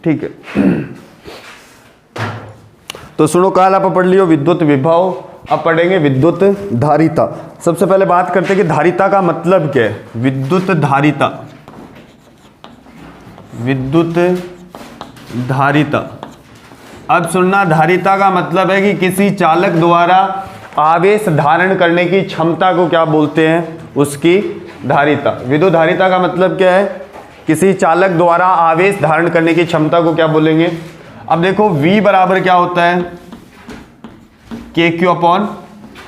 ठीक है। तो सुनो, कल आप पढ़ लियो विद्युत विभव, अब पढ़ेंगे विद्युत धारिता। सबसे पहले बात करते हैं कि धारिता का मतलब क्या है। विद्युत धारिता, विद्युत धारिता। अब सुनना, धारिता का मतलब है कि किसी चालक द्वारा आवेश धारण करने की क्षमता को क्या बोलते हैं, उसकी धारिता। विद्युत धारिता का मतलब क्या है, किसी चालक द्वारा आवेश धारण करने की क्षमता को क्या बोलेंगे। अब देखो V बराबर क्या होता है, KQ अपॉन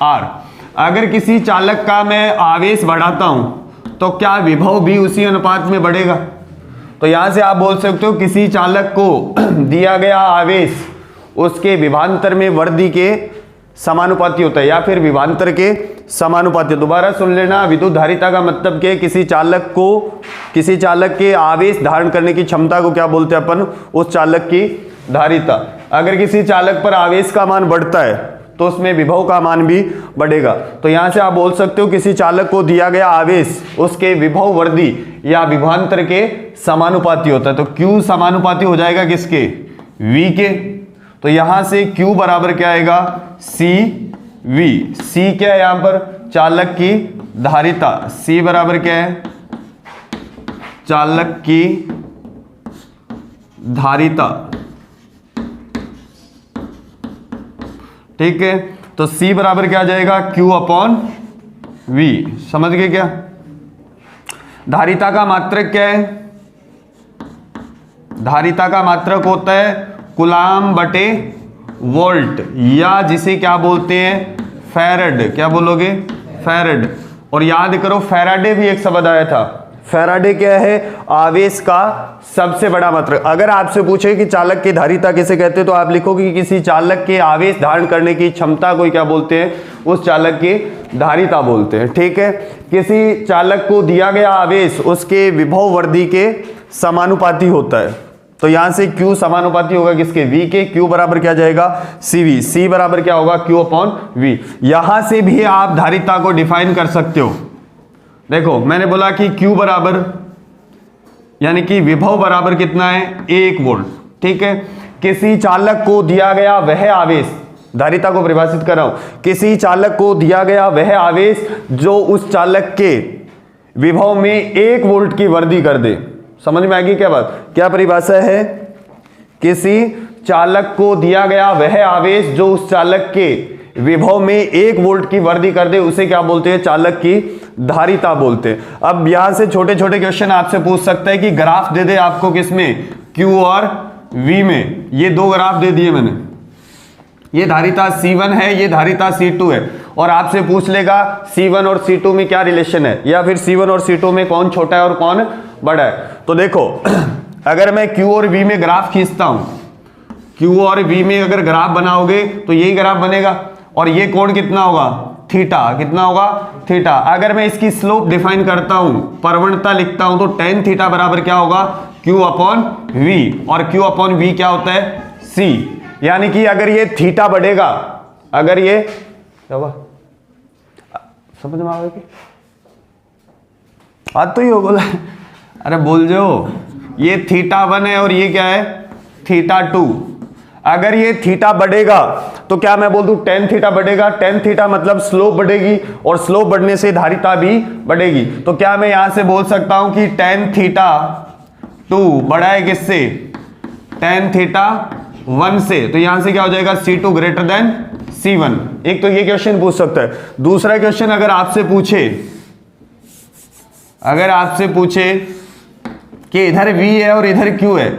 R। अगर किसी चालक का मैं आवेश बढ़ाता हूं तो क्या विभव भी उसी अनुपात में बढ़ेगा। तो यहां से आप बोल सकते हो किसी चालक को दिया गया आवेश उसके विभवांतर में वर्दी के समानुपाती होता है, या फिर विभवांतर के समानुपाती। दोबारा सुन लेना, विद्युत धारिता का मतलब क्या है, किसी चालक के आवेश धारण करने की क्षमता को क्या बोलते हैं अपन, उस चालक की धारिता। अगर किसी चालक पर आवेश का मान बढ़ता है तो उसमें विभव का मान भी बढ़ेगा। तो यहां से आप बोल सकते हो किसी चालक को दिया गया आवेश उसके विभव वर्दी या विभवांतर के समानुपाती होता है। तो Q समानुपाती हो जाएगा किसके, V के। तो यहां से Q बराबर क्या आएगा, CV। C क्या है यहां पर, चालक की धारिता। C बराबर क्या है, चालक की धारिता। ठीक है, तो C बराबर क्या आ जाएगा, Q अपॉन V। समझ गए क्या। धारिता का मात्रक क्या है, धारिता का मात्रक होता है कूलाम बटे वोल्ट, या जिसे क्या बोलते हैं, फैराड। क्या बोलोगे, फैराड। और याद करो फैराडे भी एक शब्द आया था। फैराडे क्या है, आवेश का सबसे बड़ा मात्रक। अगर आपसे पूछे कि चालक की धारिता किसे कहते हैं तो आप लिखोगे कि किसी चालक के आवेश धारण करने की क्षमता को क्या बोलते हैं, उस चालक की धारिता बोलते हैं। ठीक है, किसी चालक को दिया गया आवेश उसके विभव वर्दी के समानुपाती होता है। तो यहां से Q समानुपाती होगा किसके, V के। Q बराबर क्या जाएगा, CV। C बराबर क्या होगा, Q अपॉन V। यहां से भी आप धारिता को डिफाइन कर सकते हो। देखो मैंने बोला कि Q बराबर यानी कि विभव बराबर कितना है, 1 वोल्ट। ठीक है, किसी चालक को दिया गया वह आवेश, धारिता को परिभाषित कर रहा हूं, किसी चालक को दिया गया वह आवेश जो उस चालक के विभव में 1 वोल्ट की वृद्धि कर दे। समझ में आ गई क्या बात, क्या परिभाषा है, किसी चालक को दिया गया वह आवेश जो उस चालक के विभव में 1 वोल्ट की वृद्धि कर दे, उसे क्या बोलते हैं, चालक की धारिता बोलते हैं। अब यहां से छोटे छोटे क्वेश्चन आपसे पूछ सकता है कि ग्राफ दे दे आपको किसमें, Q और V में। ये 2 ग्राफ दे दिए मैंने, ये धारिता C1 है, ये धारिता C2 है, और आपसे पूछ लेगा C1 और C2 में क्या रिलेशन है, या फिर C1 और C2 में कौन छोटा है और कौन बड़ा है। तो देखो अगर मैं Q और V में ग्राफ खींचता हूं, Q और V में अगर ग्राफ बनाओगे तो यही ग्राफ बनेगा, और ये कोण कितना होगा, थीटा। कितना होगा, थीटा। अगर मैं इसकी स्लोप डिफाइन करता हूं, प्रवणता लिखता हूं, तो tan थीटा बराबर क्या होगा, Q अपॉन V। और Q अपॉन V क्या होता है, C। यानी कि अगर ये थीटा बढ़ेगा, अगर ये क्या हुआ, समझ में आएगी, आज तो ही हो बोला, अरे बोल जो, ये θ1 है और ये क्या है, θ2। अगर ये थीटा बढ़ेगा तो क्या मैं बोल दूं, tan थीटा बढ़ेगा। tan थीटा मतलब स्लोप बढ़ेगी, और स्लोप बढ़ने से धारिता भी बढ़ेगी। तो क्या मैं यहां से बोल सकता हूं कि tan θ2 बड़ा है किससे, tan θ1 से। तो यहां से क्या हो जाएगा, C2 ग्रेटर देन C1। एक तो ये क्वेश्चन पूछ सकता है। दूसरा क्वेश्चन अगर आपसे पूछे कि इधर V है और इधर Q है,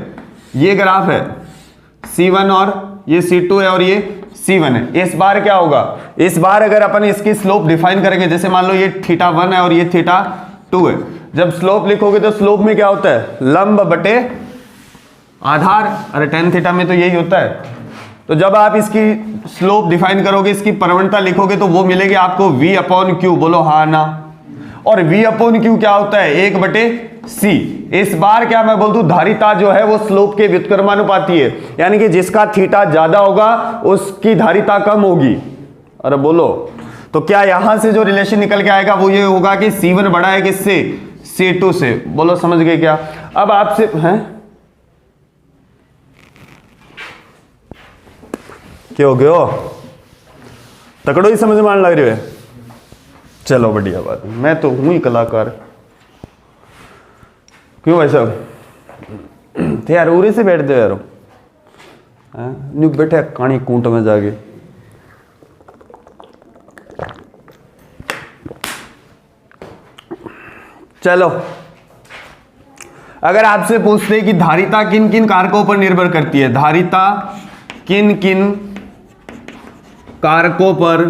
ये ग्राफ है C1 और ये C2 है और ये C1 है, इस बार क्या होगा, इस बार अगर अपन इसकी स्लोप डिफाइन करेंगे, जैसे मान लो ये θ1 है और ये θ2 है, जब स्लोप लिखोगे तो स्लोप में क्या होता है, लंब बटे आधार। अरे tan थीटा में तो यही होता है। तो जब आप इसकी स्लोप डिफाइन करोगे, इसकी प्रवणता लिखोगे, तो वो मिलेगी आपको V अपॉन Q। बोलो हाँ ना। और V अपॉन Q क्या होता है, 1 बटे C। इस बार क्या मैं बोल दूं, धारिता जो है वो स्लोप के व्युत्क्रमानुपाती है, यानी कि जिसका थीटा ज्यादा होगा उसकी धारिता कम होगी। अरे बोलो, तो क्या यहां से जो रिलेशन निकल के आएगा वो ये होगा कि C1 बड़ा है किससे, C2 से। बोलो समझ गए क्या। अब आपसे हैं क्या हो गयो, तकड़ो ही समझ में आने लग रही है। चलो बढ़िया बात, मैं तो हूं ही कलाकार। क्यों भाई साहब थे यार, उरी से बैठ दो यार, न्यू बैठे कानी कूट में जाके। चलो, अगर आपसे पूछते हैं कि धारिता किन किन कारकों पर निर्भर करती है, धारिता किन किन कारकों पर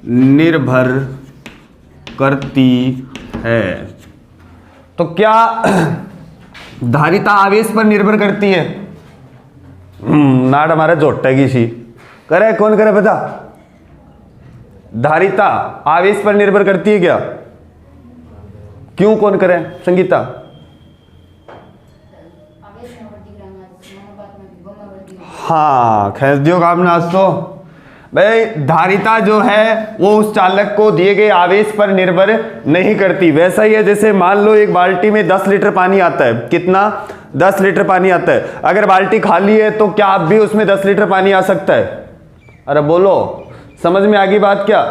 निर्भर करती है, तो क्या धारिता आवेश पर निर्भर करती है? नाड़ हमारे जोटेगी सी करे, कौन करे पता? धारिता आवेश पर निर्भर करती है क्या? क्यों, कौन करे? संगीता। हाँ, खेल दियो काम ना। आज तो भाई धारिता जो है वो उस चालक को दिए गए आवेश पर निर्भर नहीं करती। वैसा ही है जैसे मान लो एक बाल्टी में 10 लीटर पानी आता है। कितना? 10 लीटर पानी आता है। अगर बाल्टी खाली है तो क्या आप भी उसमें 10 लीटर पानी आ सकता है? अरे बोलो, समझ में आ गई बात क्या?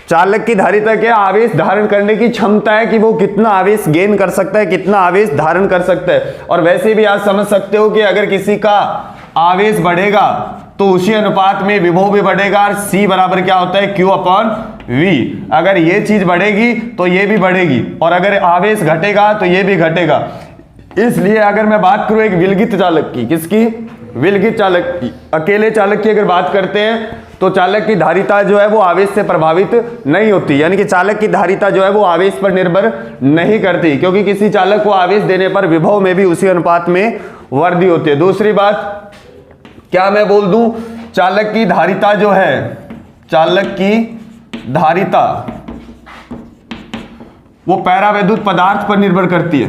चालक की धारिता क्या? आवेश धारण करने की क्षमता है कि वो कितना आवेश गेन कर सकता है, कितना आवेश धारण कर सकता है। और वैसे भी आप समझ सकते हो कि अगर किसी का आवेश बढ़ेगा तो उसी अनुपात में विभव भी बढ़ेगा। और C बराबर क्या होता है? Q/V। अगर ये चीज बढ़ेगी तो ये भी बढ़ेगी, और अगर आवेश घटेगा तो ये भी घटेगा। इसलिए अगर मैं बात करूं एक विलगित चालक की, किसकी? विलगित चालक की। अकेले चालक की अगर बात करते हैं तो चालक की धारिता जो है वो आवेश से प्रभावित नहीं होती, यानी कि चालक की धारिता जो है वो आवेश पर निर्भर नहीं करती, क्योंकि किसी चालक को आवेश देने पर विभव में भी उसी अनुपात में वृद्धि होती है। दूसरी बात, क्या मैं बोल दूं, चालक की धारिता जो है, चालक की धारिता वो पैरावैद्युत पदार्थ पर निर्भर करती है।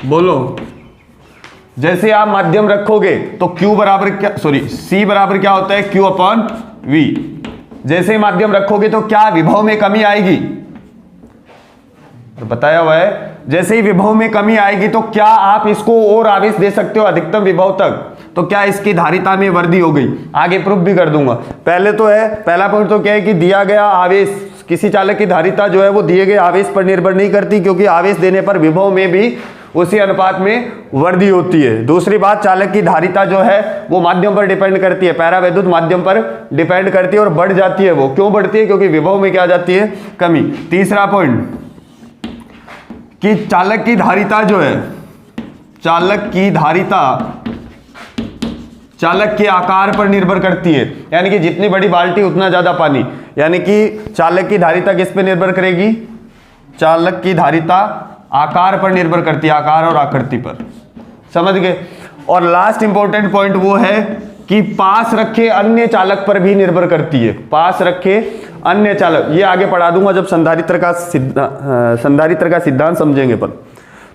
बोलो, जैसे आप माध्यम रखोगे तो Q बराबर क्या, सॉरी C बराबर क्या होता है? Q/V। जैसे माध्यम रखोगे तो क्या विभव में कमी आएगी? तो बताया हुआ है, जैसे ही विभव में कमी आएगी तो क्या आप इसको और आवेश दे सकते हो अधिकतम विभव तक, तो क्या इसकी धारिता में वृद्धि हो गई? आगे प्रूफ भी कर दूंगा। पहले तो है, पहला पॉइंट तो क्या है कि दिया गया आवेश, किसी चालक की धारिता जो है वो दिए गए आवेश पर निर्भर नहीं करती, क्योंकि आवेश देने पर विभव में भी उसी अनुपात में वृद्धि होती है। दूसरी बात, चालक की धारिता जो है वो माध्यम पर डिपेंड करती है, पैरावैद्युत माध्यम पर डिपेंड करती है और बढ़ जाती है। वो क्यों बढ़ती है? क्योंकि विभव में क्या जाती है? कमी। तीसरा पॉइंट कि चालक की धारिता जो है, चालक की धारिता चालक के आकार पर निर्भर करती है, यानी कि जितनी बड़ी बाल्टी उतना ज्यादा पानी, यानी कि चालक की धारिता किस पे निर्भर करेगी? चालक की धारिता आकार पर निर्भर करती है, आकार और आकृति पर। समझ गए? और लास्ट इंपॉर्टेंट पॉइंट वो है कि पास रखे अन्य चालक पर भी निर्भर करती है। पास रखे अन्य चालक, ये आगे पढ़ा दूंगा जब संधारित्र का सिद्धांत समझेंगे पर।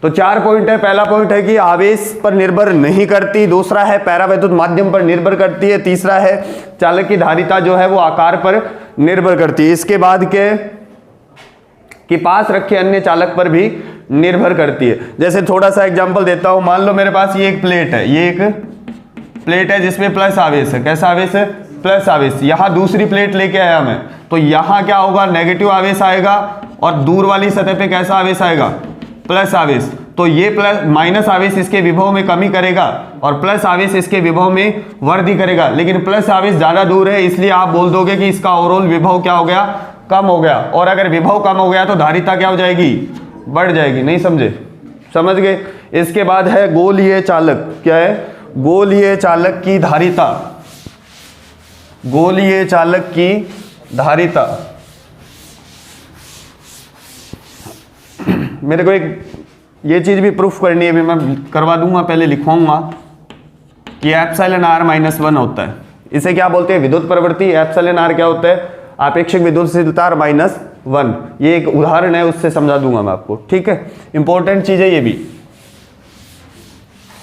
तो 4 पॉइंट है। पहला पॉइंट है कि आवेश पर निर्भर नहीं करती, दूसरा है पैरावैद्युत माध्यम पर निर्भर करती है, तीसरा है चालक की धारिता जो है वो आकार पर निर्भर करती है। इसके बाद के कि पास रखे अन्य चालक पर भी निर्भर करती है। जैसे थोड़ा सा एग्जांपल देता हूं, मान लो मेरे पास ये एक प्लेट है, ये एक प्लेट है जिसमें प्लस आवेश है। कैसा आवेश है? प्लस आवेश। यहां दूसरी प्लेट लेके आया मैं, तो यहां क्या होगा? नेगेटिव आवेश आएगा, और दूर वाली सतह पे कैसा आवेश आएगा? प्लस आवेश। तो ये प्लस माइनस आवेश इसके विभव में कमी करेगा और प्लस आवेश इसके विभव में वृद्धि करेगा, लेकिन प्लस आवेश ज्यादा दूर है, इसलिए आप बोल दोगे कि इसका ओवरऑल विभव क्या हो गया? कम हो गया। और अगर विभव कम हो गया तो धारिता क्या हो जाएगी? बढ़ जाएगी। नहीं समझे? समझ गए? इसके बाद है गोलीय चालक। क्या है? गोलीय चालक की धारिता। गोलीय चालक की धारिता, मेरे को एक ये चीज भी प्रूफ करनी है, भी मैं करवा दूंगा, पहले लिखवाऊंगा कि एप्सिलॉन r -1 होता है। इसे क्या बोलते हैं? विद्युत प्रवृत्ति। एप्सिलॉन r क्या होता है? आपेक्षिक विद्युतशीलता -1। ये एक उदाहरण है, उससे समझा दूंगा मैं आपको। ठीक है, इंपॉर्टेंट चीज है ये भी।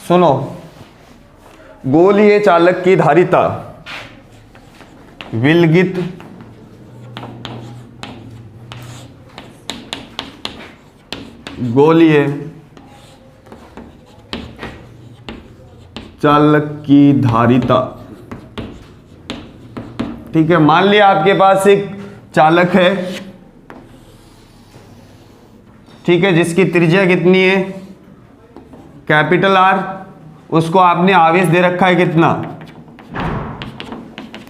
सुनो, गोलीय चालक की धारिता विलगित गोलीय चालक की धारिता। ठीक है, मान लिया आपके पास एक चालक है, ठीक है, जिसकी त्रिज्या कितनी है, कैपिटल आर। उसको आपने आवेश दे रखा है कितना,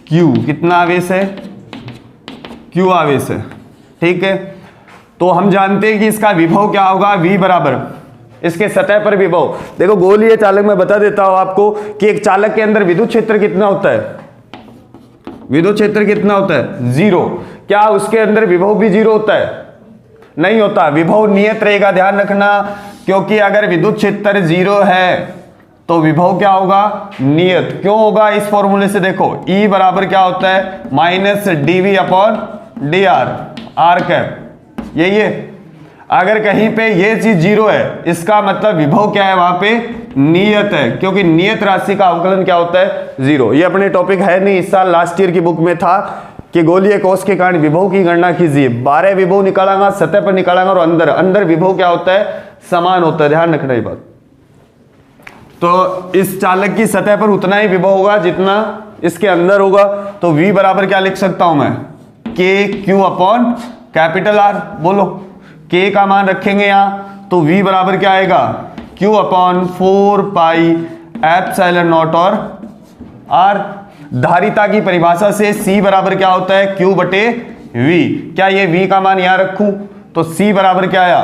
क्यू। कितना आवेश है, क्यू आवेश है। ठीक है, तो हम जानते हैं कि इसका विभव क्या होगा, V बराबर इसके सतह पर विभव। देखो गोलीय चालक में बता देता हूं आपको कि एक चालक के अंदर विद्युत क्षेत्र कितना होता है, विद्युत क्षेत्र कितना होता है, 0। क्या उसके अंदर विभव भी 0 होता है, नहीं होता। विभव नियत रहेगा, ध्यान रखना, क्योंकि अगर विद्युत क्षेत्र 0 है तो विभव क्या होगा, नियत। क्यों होगा, इस फॉर्मूले से देखो, E बराबर क्या होता है, minus dV upon dr, r cap. यही है, अगर कहीं पे ये चीज 0 है, इसका मतलब विभव क्या है, वहां पे नियत है, क्योंकि नियत राशि का अवकलन क्या होता है, 0। ये अपने टॉपिक है नहीं, इस साल लास्ट ईयर की बुक में था कि गोलीय कोश के कारण विभव की गणना कीजिए। 12 विभव निकालांगा, सतह पर निकालांगा, और अंदर अंदर विभव क्या होता है, समान होता है। ध्यान रखना ये बात। तो इस चालक की सतह पर उतना ही विभव होगा जितना इसके अंदर होगा। तो V बराबर क्या लिख सकता हूं मैं, के क्यू अपॉन कैपिटल आर। बोलो, K का मान रखेंगे यहां, तो V बराबर क्या आएगा, Q upon 4 pi epsilon naught और R। धारिता की परिभाषा से C बराबर क्या होता है, Q बटे V। क्या ये V का मान यहां रखूं, तो C बराबर क्या आया,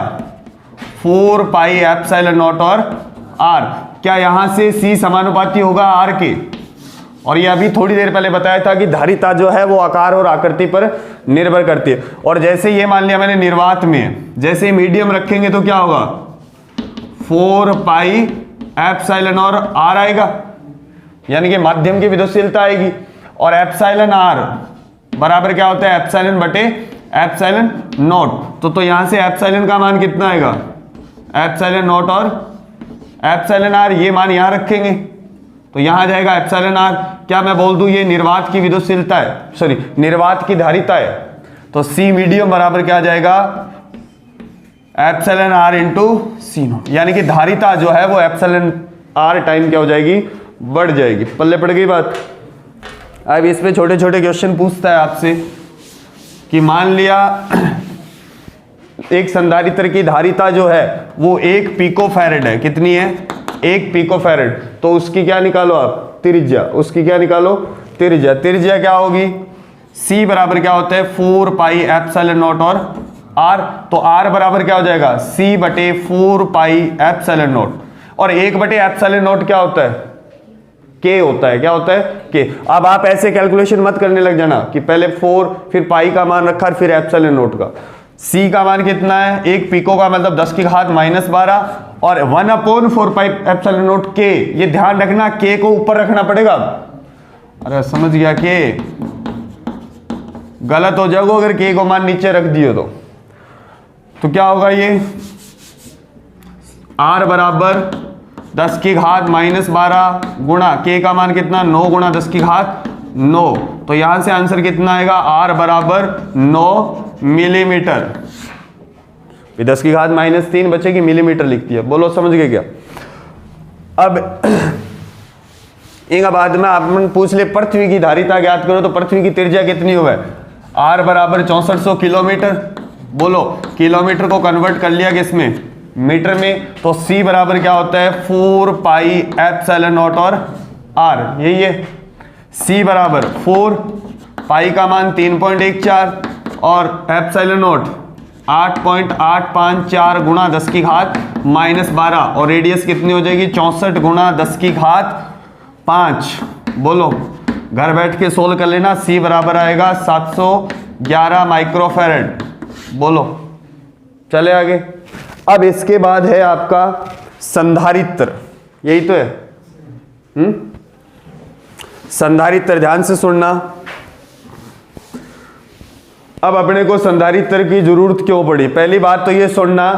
4 पाई एप्सिलॉन नॉट और R। क्या यहां से C समानुपाती होगा R के, और ये अभी थोड़ी देर पहले बताया था कि धारिता जो है वो आकार और आकृति पर निर्भर करती है। और जैसे ये मान लिया मैंने निर्वात में, जैसे ही मीडियम रखेंगे तो क्या होगा, 4 पाई एप्सिलॉन और R आएगा, यानी कि माध्यम की विद्युतशीलता आएगी। और एप्सिलॉन R बराबर क्या होता है, एप्सिलॉन बटे एप्सिलॉन नॉट। तो यहां से एप्सिलॉन का मान कितना आएगा, एप्सिलॉन नॉट और एप्सिलॉन R, ये मान यहां रखेंगे तो यहां जाएगा एप्सिलॉन R। क्या मैं बोल दूं ये निर्वात की विद्युतशीलता है, सॉरी निर्वात की धारिता है। तो C मीडियम बराबर क्या जाएगा, epsilon R into C naught, यानी कि धारिता जो है वो एप्सिलॉन R टाइम क्या हो जाएगी, बढ़ जाएगी। पल्ले पड़ गई बात। अब इस पे छोटे छोटे क्वेश्चन पूछता है आपसे कि मान लिया एक संधारित्र की धारिता जो है वो 1 पिकोफैरेड है। कितनी है, 1 पिकोफैरेड। तो उसकी क्या निकालो आप, त्रिज्या। उसकी क्या निकालो, त्रिज्या। त्रिज्या क्या होगी, C बराबर क्या होता है, 4 पाई एप्सिलॉन नॉट और R। तो R बराबर क्या हो जाएगा, C बटे 4 पाई एप्सिलॉन नॉट। और 1 बटे एप्सिलॉन नॉट क्या होता है, K होता है। क्या होता है, K। अब आप ऐसे कैलकुलेशन मत करने लग जाना कि पहले 4 फिर पाई का मान रखा फिर एप्सिलॉन नॉट का। C का मान कितना है, 1 पिको का मतलब 10 की घात -12 और 1/4 पाई एप्सिलॉन नॉट K। ये ध्यान रखना, K को ऊपर रखना पड़ेगा। अरे समझ गया, K गलत हो जाएगा अगर K को मान नीचे रख दियो तो क्या होगा, ये R बराबर 10 की घात -12 गुणा K का मान कितना, 9 गुणा 10 की घात 9। तो यहां से आंसर कितना आएगा, R बराबर 9 मिलीमीटर। 10 की घात -3 बचेगी, मिलीमीटर लिखती है। बोलो समझ गए क्या। अब एक बाद में आप पूछ ले पृथ्वी की धारिता ज्ञात करो, तो पृथ्वी की त्रिज्या कितनी हुआ है, R बराबर 6400 किलोमीटर। बोलो किलोमीटर को कन्वर्ट कर लिया किसमें, मीटर में। तो C बराबर क्या होता है, 4 पाई एप्सिलॉन नॉट और R। यही है, C बराबर 4, पाई का मान 3.14 और एप्सिलॉन नॉट 8.854 गुणा 10 की घात -12 और रेडियस कितनी हो जाएगी, 64 गुणा 10 की घात 5। बोलो घर बैठ के सोल्व कर लेना। C बराबर आएगा 711 माइक्रोफैरड। बोलो चले आगे। अब इसके बाद है आपका संधारित्र, यही तो है संधारित्र। ध्यान से सुनना। अब अपने को संधारित्र की जरूरत क्यों पड़ी, पहली बात तो ये सुनना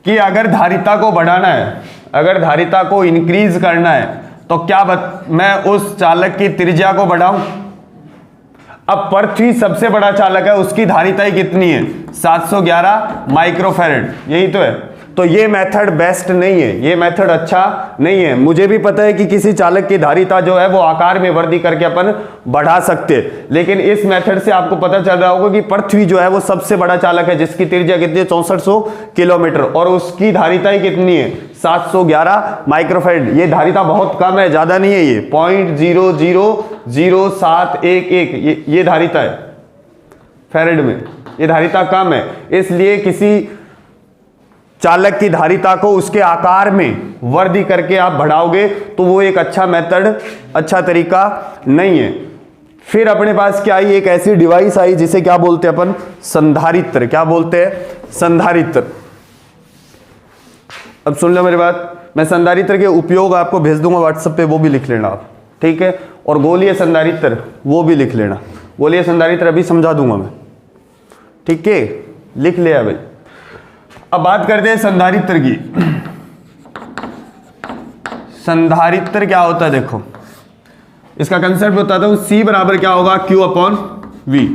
कि अगर धारिता को बढ़ाना है, अगर धारिता को इंक्रीज करना है तो क्या मैं उस चालक की त्रिज्या को बढ़ाऊं। अब पृथ्वी सबसे बड़ा चालक है, उसकी धारिताई कितनी है? 711 माइक्रोफैरड, यही तो है। तो ये मेथड बेस्ट नहीं है, ये मेथड अच्छा नहीं है। मुझे भी पता है कि किसी चालक की धारिता जो है वो आकार में वृद्धि करके अपन बढ़ा सकते हैं, लेकिन इस मेथड से आपको पता चल रहा होगा कि पृथ्वी जो है वो सबसे बड़ा चालक है, जिसकी त्रिज्या कितनी है? 6400 किलोमीटर, और उसकी धारिताई कितनी है? 711 माइक्रोफैरड। ये धारिता बहुत कम है, ज्यादा नहीं है, ये 0.00711 ये धारिता है फैरड में, ये धारिता कम है। इसलिए किसी चालक की धारिता को उसके आकार में वृद्धि करके आप बढ़ाओगे तो वो एक अच्छा मेथड, अच्छा तरीका नहीं है। फिर अपने पास क्या आई? एक ऐसी डिवाइस आई जिसे क्या बोलते हैं अपन? संधारित्र। क्या बोलते हैं? संधारित्र। अब सुन लो मेरी बात, मैं संधारित्र के उपयोग आपको भेज दूंगा व्हाट्सएप पे, वो भी लिख लेना आप, ठीक है? और गोलीय संधारित्र वो भी लिख लेना। गोलीय संधारित्र अभी समझा दूंगा मैं, ठीक है? लिख लिया भाई। अब बात करते हैं संधारित्र की। संधारित्र क्या होता है? देखो, इसका कंसेप्ट बताता हूं। C बराबर क्या होगा? Q/V।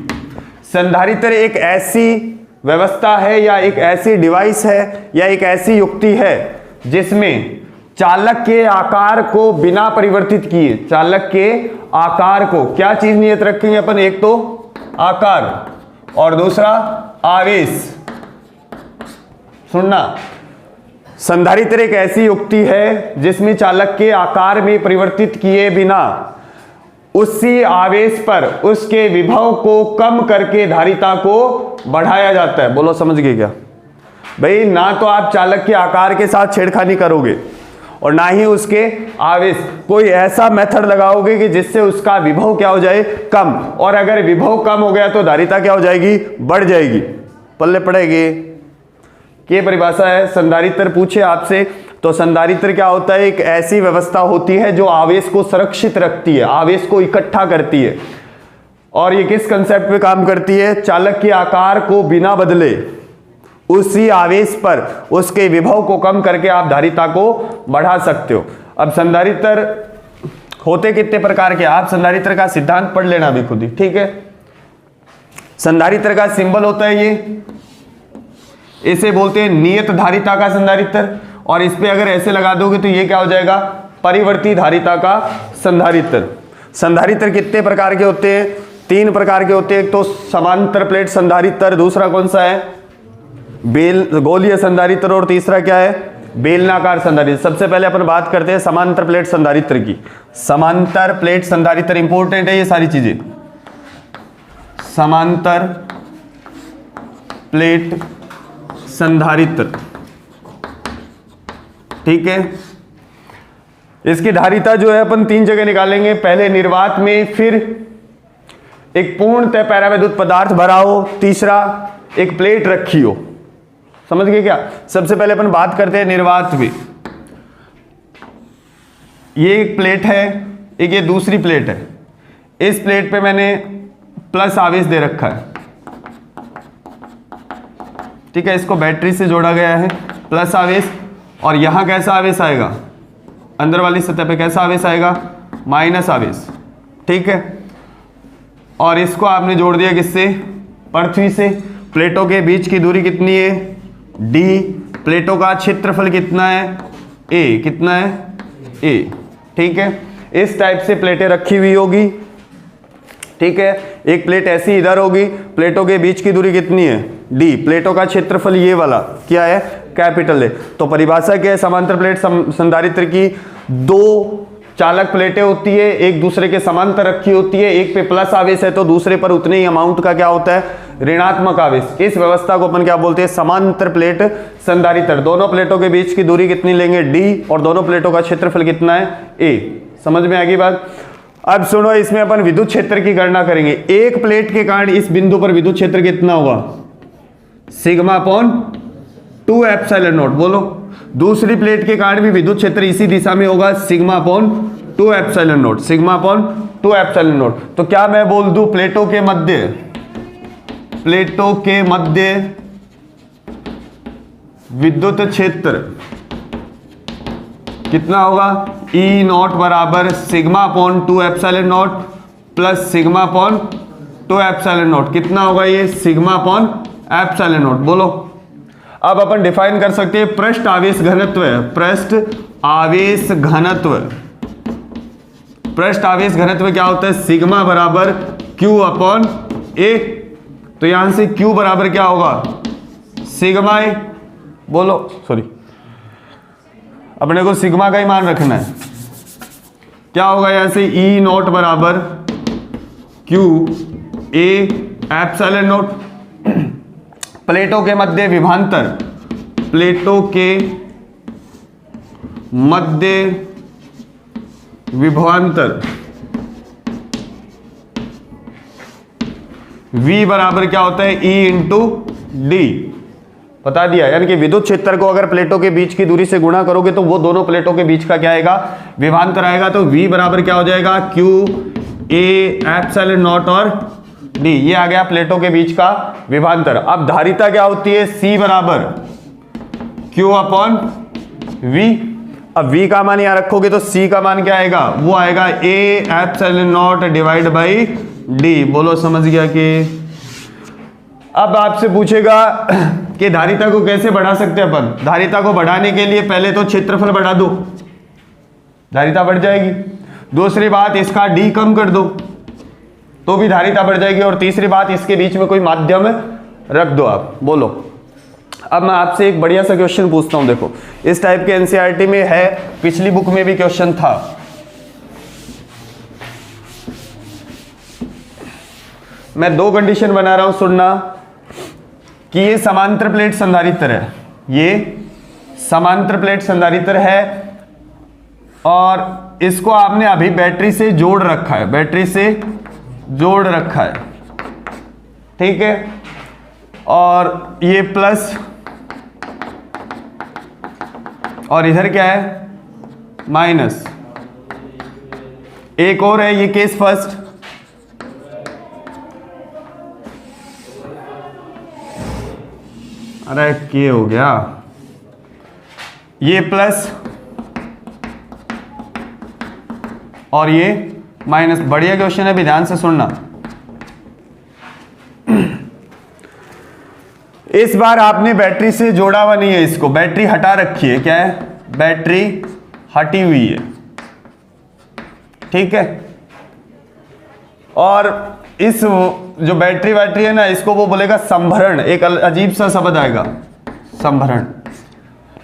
संधारित्र एक ऐसी व्यवस्था है या एक ऐसी डिवाइस है या एक ऐसी युक्ति है जिसमें चालक के आकार को बिना परिवर्तित किए, चालक के आकार को क्या चीज नियत रखेंगे अपन? एक तो आकार और दूसरा आवेश। सुनना, संधारित्र एक ऐसी युक्ति है जिसमें चालक के आकार में परिवर्तित किए बिना उसी आवेश पर उसके विभव को कम करके धारिता को बढ़ाया जाता है। बोलो समझ गए क्या भाई? ना तो आप चालक के आकार के साथ छेड़खानी करोगे और ना ही उसके आवेश, कोई ऐसा मेथड लगाओगे कि जिससे उसका विभव क्या हो जाए? कम। और अगर विभव कम हो गया तो धारिता क्या हो जाएगी? बढ़ जाएगी। पल्ले पड़ेगी। ये परिभाषा है। संधारित्र पूछे आपसे तो संधारित्र क्या होता है? एक ऐसी व्यवस्था होती है जो आवेश को सुरक्षित रखती है, आवेश को इकट्ठा करती है। और ये किस कंसेप्ट पे काम करती है? चालक के आकार को बिना बदले उसी आवेश पर उसके विभव को कम करके आप धारिता को बढ़ा सकते हो। अब संधारित्र होते कितने प्रकार के? आप संधारित्र का सिद्धांत पढ़ लेना भी खुद ही, ठीक है? संधारित्र का सिंबल होता है ये, इसे बोलते हैं नियत धारिता का संधारित्र। और इस पे अगर ऐसे लगा दोगे तो ये क्या हो जाएगा? परिवर्ती धारिता का संधारित्र। संधारित्र कितने प्रकार के होते हैं? 3 प्रकार के होते हैं। एक तो समांतर प्लेट संधारित्र, दूसरा कौन सा है? गोलीय संधारित्र, और तीसरा क्या है? बेलनाकार संधारित्र। सबसे पहले अपन बात करते हैं समांतर प्लेट संधारित्र की। समांतर प्लेट संधारित्र इंपॉर्टेंट है ये सारी चीजें। समांतर प्लेट संधारित्र, ठीक है? इसकी धारिता जो है अपन 3 जगह निकालेंगे। पहले निर्वात में, फिर एक पूर्णतः पैरावैद्युत पदार्थ भरा हो, तीसरा एक प्लेट रखी हो। समझ गए क्या? सबसे पहले अपन बात करते हैं निर्वात में। ये एक प्लेट है, एक ये दूसरी प्लेट है। इस प्लेट पे मैंने प्लस आवेश दे रखा है, ठीक है? इसको बैटरी से जोड़ा गया है, प्लस आवेश। और यहां कैसा आवेश आएगा? अंदर वाली सतह पे कैसा आवेश आएगा? माइनस आवेश, ठीक है? और इसको आपने जोड़ दिया किससे? पृथ्वी से। प्लेटों के बीच की दूरी कितनी है? d। प्लेटों का क्षेत्रफल कितना है? a। कितना है? a, ठीक है? इस टाइप से प्लेटें रखी हुई होगी, ठीक है? एक प्लेट ऐसी इधर होगी, प्लेटों के बीच की दूरी कितनी है? d। प्लेटों का क्षेत्रफल ये वाला क्या है? कैपिटल है। तो परिभाषा क्या है समांतर प्लेट संधारित्र की? 2 चालक प्लेटें होती है, एक दूसरे के समांतर रखी होती है, एक पे प्लस आवेश है तो दूसरे पर उतने ही अमाउंट का क्या होता है? ऋणात्मक आवेश। इस व्यवस्था को अपन क्या बोलते हैं? समांतर प्लेट संधारित्र। दोनों प्लेटों के बीच की दूरी कितनी लेंगे? d, और दोनों प्लेटों का क्षेत्रफल कितना है? a। समझ में आ गई बात? अब सुनो, इसमें अपन विद्युत क्षेत्र की गणना करेंगे। एक प्लेट के कारण इस बिंदु पर विद्युत क्षेत्र कितना होगा? σ/2 एप्सिलॉन नॉट। बोलो। दूसरी प्लेट के कारण भी विद्युत क्षेत्र इसी दिशा में होगा, σ/2 एप्सिलॉन नॉट। σ/2 epsilon not. तो क्या मैं बोल दूं प्लेटों के मध्य विद्युत क्षेत्र कितना होगा? E0 बराबर σ/2 epsilon naught plus σ/2 two epsilon naught. कितना होगा ये? Sigma upon epsilon naught. बोलो। अब अपन डिफाइन कर सकते हैं पृष्ठ आवेश घनत्व है, पृष्ठ आवेश घनत्व। पृष्ठ आवेश घनत्व क्या होता है? सिग्मा बराबर Q अपॉन A। तो यहां से Q बराबर क्या होगा? Sigma A। बोलो, सॉरी, अपने को सिग्मा का ही मान रखना है। क्या होगा यहां से? E नॉट बराबर Q A एप्सिलॉन नॉट। प्लेटों के मध्य विभवांतर, प्लेटों के मध्य विभवांतर V बराबर क्या होता है? E into D. बता दिया। यानी कि विद्युत क्षेत्र को अगर प्लेटों के बीच की दूरी से गुणा करोगे तो वो दोनों प्लेटों के बीच का क्या आएगा? विभवांतर आएगा। तो V बराबर क्या हो जाएगा? Q A एप्सिलॉन नॉट और D। ये आ गया प्लेटों के बीच का विभवांतर। अब धारिता क्या होती है? C बराबर Q अपॉन V। अब V का मान यहां रखोगे तो C का मान क्या आएगा? वो आएगा A epsilon not divide by D। बोलो, समझ गया? कि अब आपसे पूछेगा कि धारिता को कैसे बढ़ा सकते हैं अपन। धारिता को बढ़ाने के लिए पहले तो क्षेत्रफल बढ़ा दो, धारिता बढ़ जाएगी। दूसरी बात, इसका D कम कर दो तो भी धारिता बढ़ जाएगी। और तीसरी बात, इसके बीच में कोई माध्यम रख दो आप। बोलो। अब मैं आपसे एक बढ़िया सा क्वेश्चन पूछता हूं। देखो, इस टाइप के एनसीईआरटी में है, पिछली बुक में भी क्वेश्चन था। मैं दो कंडीशन बना रहा हूं, सुनना। कि ये समांतर प्लेट संधारित्र है, ये समांतर प्लेट संधारित्र है और इसको आपने अभी बैटरी से जोड़ रखा है, बैटरी से जोड़ रखा है, ठीक है। और ये प्लस और इधर क्या है? माइनस। एक और है, ये केस फर्स्ट। अरे के हो गया, ये प्लस और ये माइनस। बढ़िया क्वेश्चन है, भी ध्यान से सुनना। इस बार आपने बैटरी से जोड़ा हुआ नहीं है, इसको बैटरी हटा रखी है। क्या है? बैटरी हटी हुई है, ठीक है। और इस जो बैटरी है ना, इसको वो बोलेगा संभरण। एक अजीब सा शब्द आएगा, संभरण।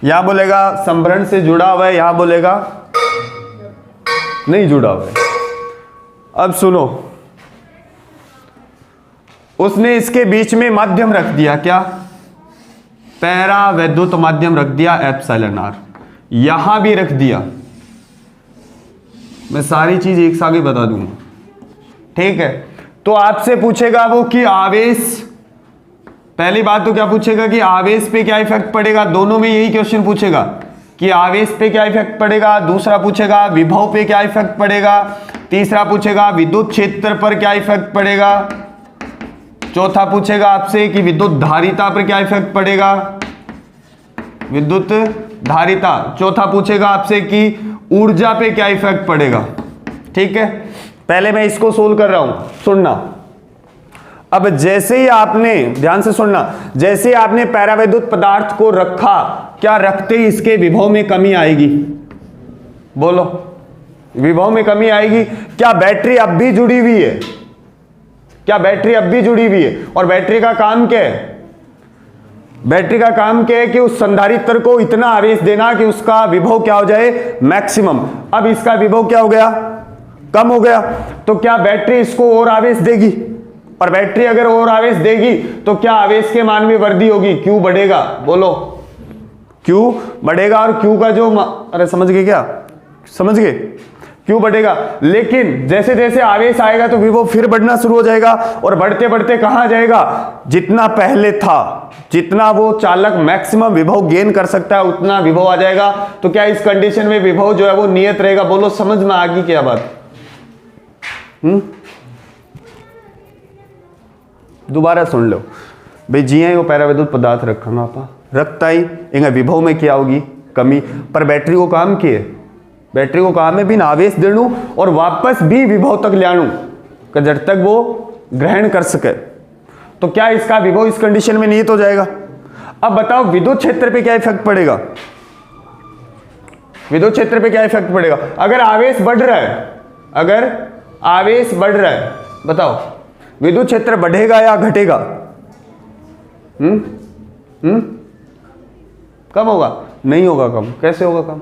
यहां बोलेगा संभरण से जुड़ा हुआ है, यहां बोलेगा नहीं जुड़ा हुआ है। अब सुनो, उसने इसके बीच में माध्यम रख दिया। क्या? पैरा वैद्युत माध्यम रख दिया, एप्सिलॉन आर। यहां भी रख दिया। मैं सारी चीज एक साथ ही बता दूंगा, ठीक है। तो आपसे पूछेगा वो कि आवेश, पहली बात तो क्या पूछेगा कि आवेश पे क्या इफेक्ट पड़ेगा। दोनों में यही क्वेश्चन पूछेगा कि आवेश पे क्या इफेक्ट पड़ेगा। दूसरा पूछेगा विभव पे क्या इफेक्ट पड़ेगा। तीसरा पूछेगा विद्युत क्षेत्र पर क्या इफेक्ट पड़ेगा। चौथा पूछेगा आपसे कि विद्युत धारिता पर क्या इफेक्ट पड़ेगा, विद्युत धारिता। चौथा पूछेगा आपसे कि ऊर्जा पे क्या इफेक्ट पड़ेगा, ठीक है। पहले मैं इसको सोल्व कर रहा हूं, सुनना। अब जैसे ही आपने, ध्यान से सुनना, जैसे ही आपने पैरावैद्युत पदार्थ को रखा, क्या रखते ही इसके विभव में कमी आएगी। बोलो, विभव में कमी आएगी। क्या बैटरी अब भी जुड़ी हुई है? क्या बैटरी अब भी जुड़ी हुई है? और बैटरी का काम क्या है? बैटरी का काम क्या है कि उस संधारित्र को इतना आवेश देना कि उसका विभव क्या हो जाए, मैक्सिमम। अब इसका विभव क्या हो गया, कम हो गया। तो क्या बैटरी इसको और आवेश देगी? और बैटरी अगर और आवेश देगी तो क्या आवेश के मान में वृद्धि होगी, क्यू बढ़ेगा। बोलो, क्यू बढ़ेगा। और क्यू का जो, अरे समझ गए क्या, समझ गए, क्यू बढ़ेगा। लेकिन जैसे जैसे आवेश आएगा तो विभव फिर बढ़ना शुरू हो जाएगा। और बढ़ते बढ़ते कहां जाएगा, जितना पहले था, जितना वो चालक मैक्सिमम विभव गेन कर सकता है उतना विभव आ जाएगा। तो क्या इस कंडीशन में विभव जो है वो नियत रहेगा। बोलो, समझ में आ गई क्या बात? दोबारा सुन लो भाई। जी वो पैरावैद्युत पदार्थ रखा आप रखता ही इंगा विभव में क्या होगी, कमी। पर बैटरी को काम किए, बैटरी को काम है बिना आवेश देणु और वापस भी विभव तक लियाणु, जब तक वो ग्रहण कर सके, तो क्या इसका विभव इस कंडीशन में नियत हो जाएगा। अब बताओ विद्युत क्षेत्र पे क्या इफेक्ट पड़ेगा, विद्युत क्षेत्र पे क्या इफेक्ट पड़ेगा। अगर आवेश बढ़ रहा है, अगर आवेश बढ़ रहा है, बताओ विद्युत क्षेत्र बढ़ेगा या घटेगा। कम होगा, नहीं होगा कम। कैसे होगा कम,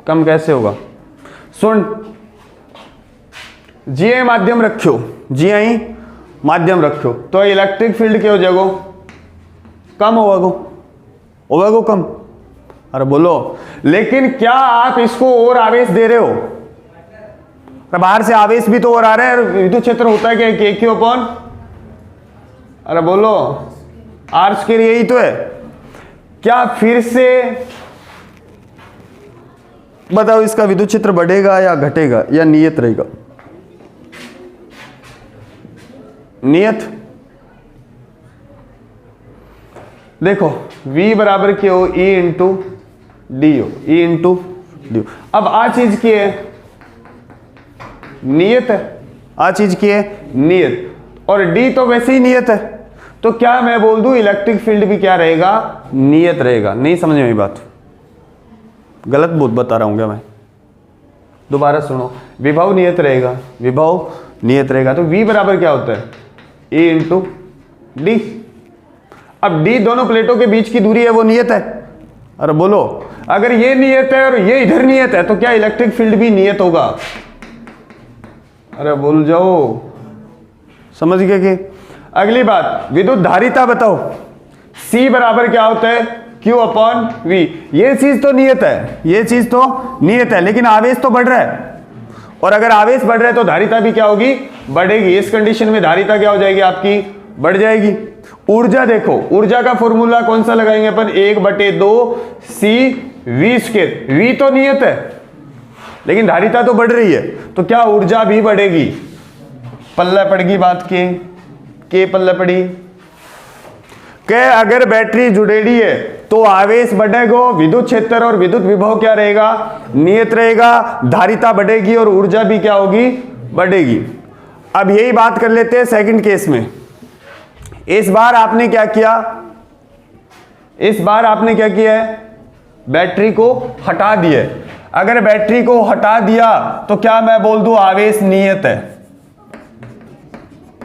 कम कैसे होगा। सुन, जीआई माध्यम रखो, जीआई माध्यम रखो तो इलेक्ट्रिक फील्ड क्या हो जाएगा, कम होगा गो कम। अरे बोलो, लेकिन क्या आप इसको और आवेश दे रहे हो, बाहर से आवेश भी तो और आ रहा है। विद्युत क्षेत्र होता है क्या, के क्यू अपॉन, अरे बोलो आर स्क्वायर, यही तो है। क्या फिर से बताओ इसका विद्युत क्षेत्र बढ़ेगा या घटेगा या नियत रहेगा, नियत। देखो V बराबर क्या हो, E इंटू डी हो, E इंटू डी। अब आ चीज की है नियत है, आ चीज की है नियत, और D तो वैसे ही नियत है, तो क्या मैं बोल दूं इलेक्ट्रिक फील्ड भी क्या रहेगा, नियत रहेगा। नहीं समझ में आई बात, गलत बहुत बता रहा हूं क्या मैं, दोबारा सुनो। विभव नियत रहेगा, विभव नियत रहेगा, तो V बराबर क्या होता है, E इंटू डी। अब D दोनों प्लेटों के बीच की दूरी है, वो नियत है। अरे बोलो, अगर ये नियत है और ये इधर नियत है, तो क्या इलेक्ट्रिक फील्ड भी नियत होगा। अरे बोल जाओ, समझ गए कि। अगली बात, विद्युत धारिता बताओ, C बराबर क्या होता है, Q अपॉन V। ये चीज तो नियत है, ये चीज तो नियत है, लेकिन आवेश तो बढ़ रहा है, और अगर आवेश बढ़ रहा है तो धारिता भी क्या होगी, बढ़ेगी। इस कंडीशन में धारिता क्या हो जाएगी आपकी, बढ़ जाएगी। ऊर्जा देखो, ऊर्जा का फॉर्मूला कौन सा लगाएंगे अपन, 1/2 CV²। V तो नियत है, लेकिन धारिता तो बढ़ रही है, तो क्या ऊर्जा भी बढ़ेगी। पल्ला पड़गी बात के पल्ला पड़ी के। अगर बैटरी जुड़ेली है तो आवेश बढ़ेगा, विद्युत क्षेत्र और विद्युत विभव क्या रहेगा, नियत रहेगा, धारिता बढ़ेगी और ऊर्जा भी क्या होगी, बढ़ेगी। अब यही बात कर लेते हैं सेकंड केस में। इस बार आपने क्या किया, इस बार आपने क्या किया है, बैटरी को हटा दिया। अगर बैटरी को हटा दिया तो क्या मैं बोल दूं आवेश नियत है,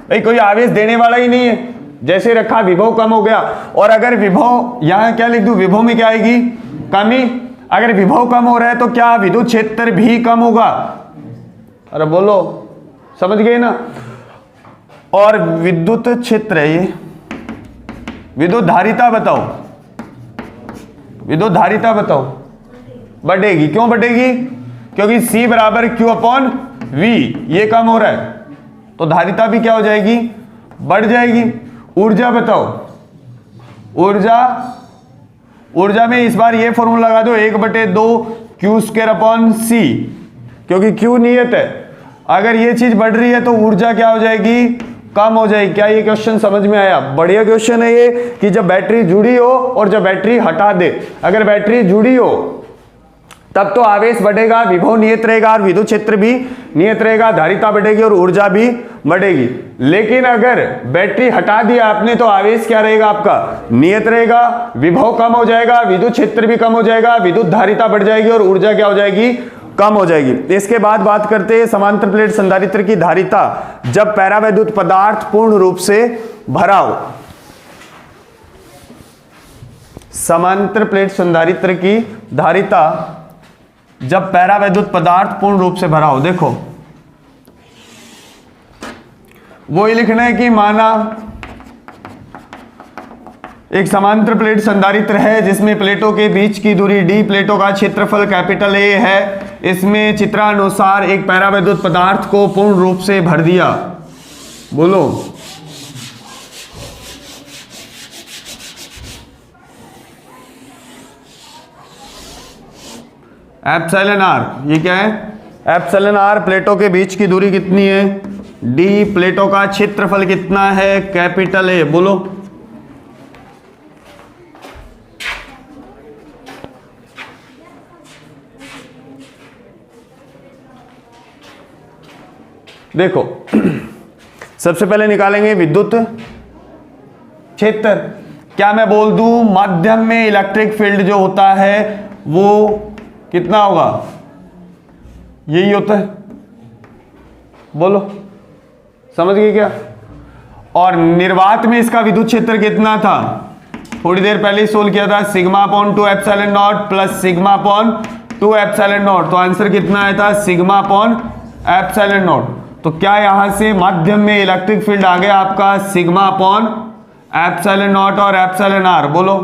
भाई कोई आवेश देने वाला ही नहीं है, जैसे रखा विभव कम हो गया। और अगर विभव, यहां क्या लिख दूं, विभव में क्या आएगी, कमी। अगर विभव कम हो रहा है तो क्या विद्युत क्षेत्र भी कम होगा। अरे बोलो, समझ गए ना। और विद्युत क्षेत्र है ये, विद्युत धारिता बताओ, विद्युत धारिता बताओ, बढ़ेगी। क्यों बढ़ेगी, क्योंकि C बराबर Q अपॉन V, ये कम हो रहा है, तो धारिता भी क्या हो जाएगी, बढ़ जाएगी। ऊर्जा बताओ, ऊर्जा, ऊर्जा में इस बार ये फॉर्मूला लगा दो, 1/2 Q² अपॉन C, क्योंकि Q नियत है। अगर ये चीज बढ़ रही है तो ऊर्जा क्या हो जाएगी, कम हो जाएगी। क्या ये क्वेश्चन समझ में आया, बढ़िया क्वेश्चन है ये, कि जब बैटरी जुड़ी हो और जब बैटरी हटा दे। अगर बैटरी जुड़ी हो तब तो आवेश बढ़ेगा, विभव नियत रहेगा और विद्युत क्षेत्र भी नियत रहेगा, धारिता बढ़ेगी और ऊर्जा भी बढ़ेगी। लेकिन अगर बैटरी हटा दिया आपने तो आवेश क्या रहेगा आपका, नियत रहेगा, विभव कम हो जाएगा, विद्युत क्षेत्र भी कम हो जाएगा, विद्युत धारिता बढ़ जाएगी और ऊर्जा क्या हो जाएगी, कम हो जाएगी। इसके बाद बात करते हैं समांतर प्लेट संधारित्र की धारिता जब पैरावैद्युत पदार्थ पूर्ण रूप से भरा हो। समांतर प्लेट संधारित्र की धारिता जब पैरावैद्युत पदार्थ पूर्ण रूप से भरा हो। देखो वो ही लिखना है कि माना एक समांतर प्लेट संधारित्र है जिसमें प्लेटों के बीच की दूरी d, प्लेटों का क्षेत्रफल कैपिटल A है। इसमें चित्रानुसार एक पैरावैद्युत पदार्थ को पूर्ण रूप से भर दिया। बोलो, एप्सिलॉन r, ये क्या है, एप्सिलॉन r। प्लेटों के बीच की दूरी कितनी है, d, प्लेटों का क्षेत्रफल कितना है, कैपिटल A। बोलो, देखो सबसे पहले निकालेंगे विद्युत क्षेत्र। क्या मैं बोल दूं माध्यम में इलेक्ट्रिक फील्ड जो होता है वो कितना होगा, यही होता है, बोलो समझ गए क्या। और निर्वात में इसका विद्युत क्षेत्र कितना था, थोड़ी देर पहले ही सोल्व किया था, sigma upon 2 epsilon naught plus sigma upon 2 epsilon not. तो आंसर कितना आया था, सिग्मा अपॉन एप्सिलॉन नॉट। तो क्या यहां से माध्यम में इलेक्ट्रिक फील्ड आ गया आपका सिग्मा अपॉन एप्सिलॉन नॉट और एप्सिलॉन आर। बोलो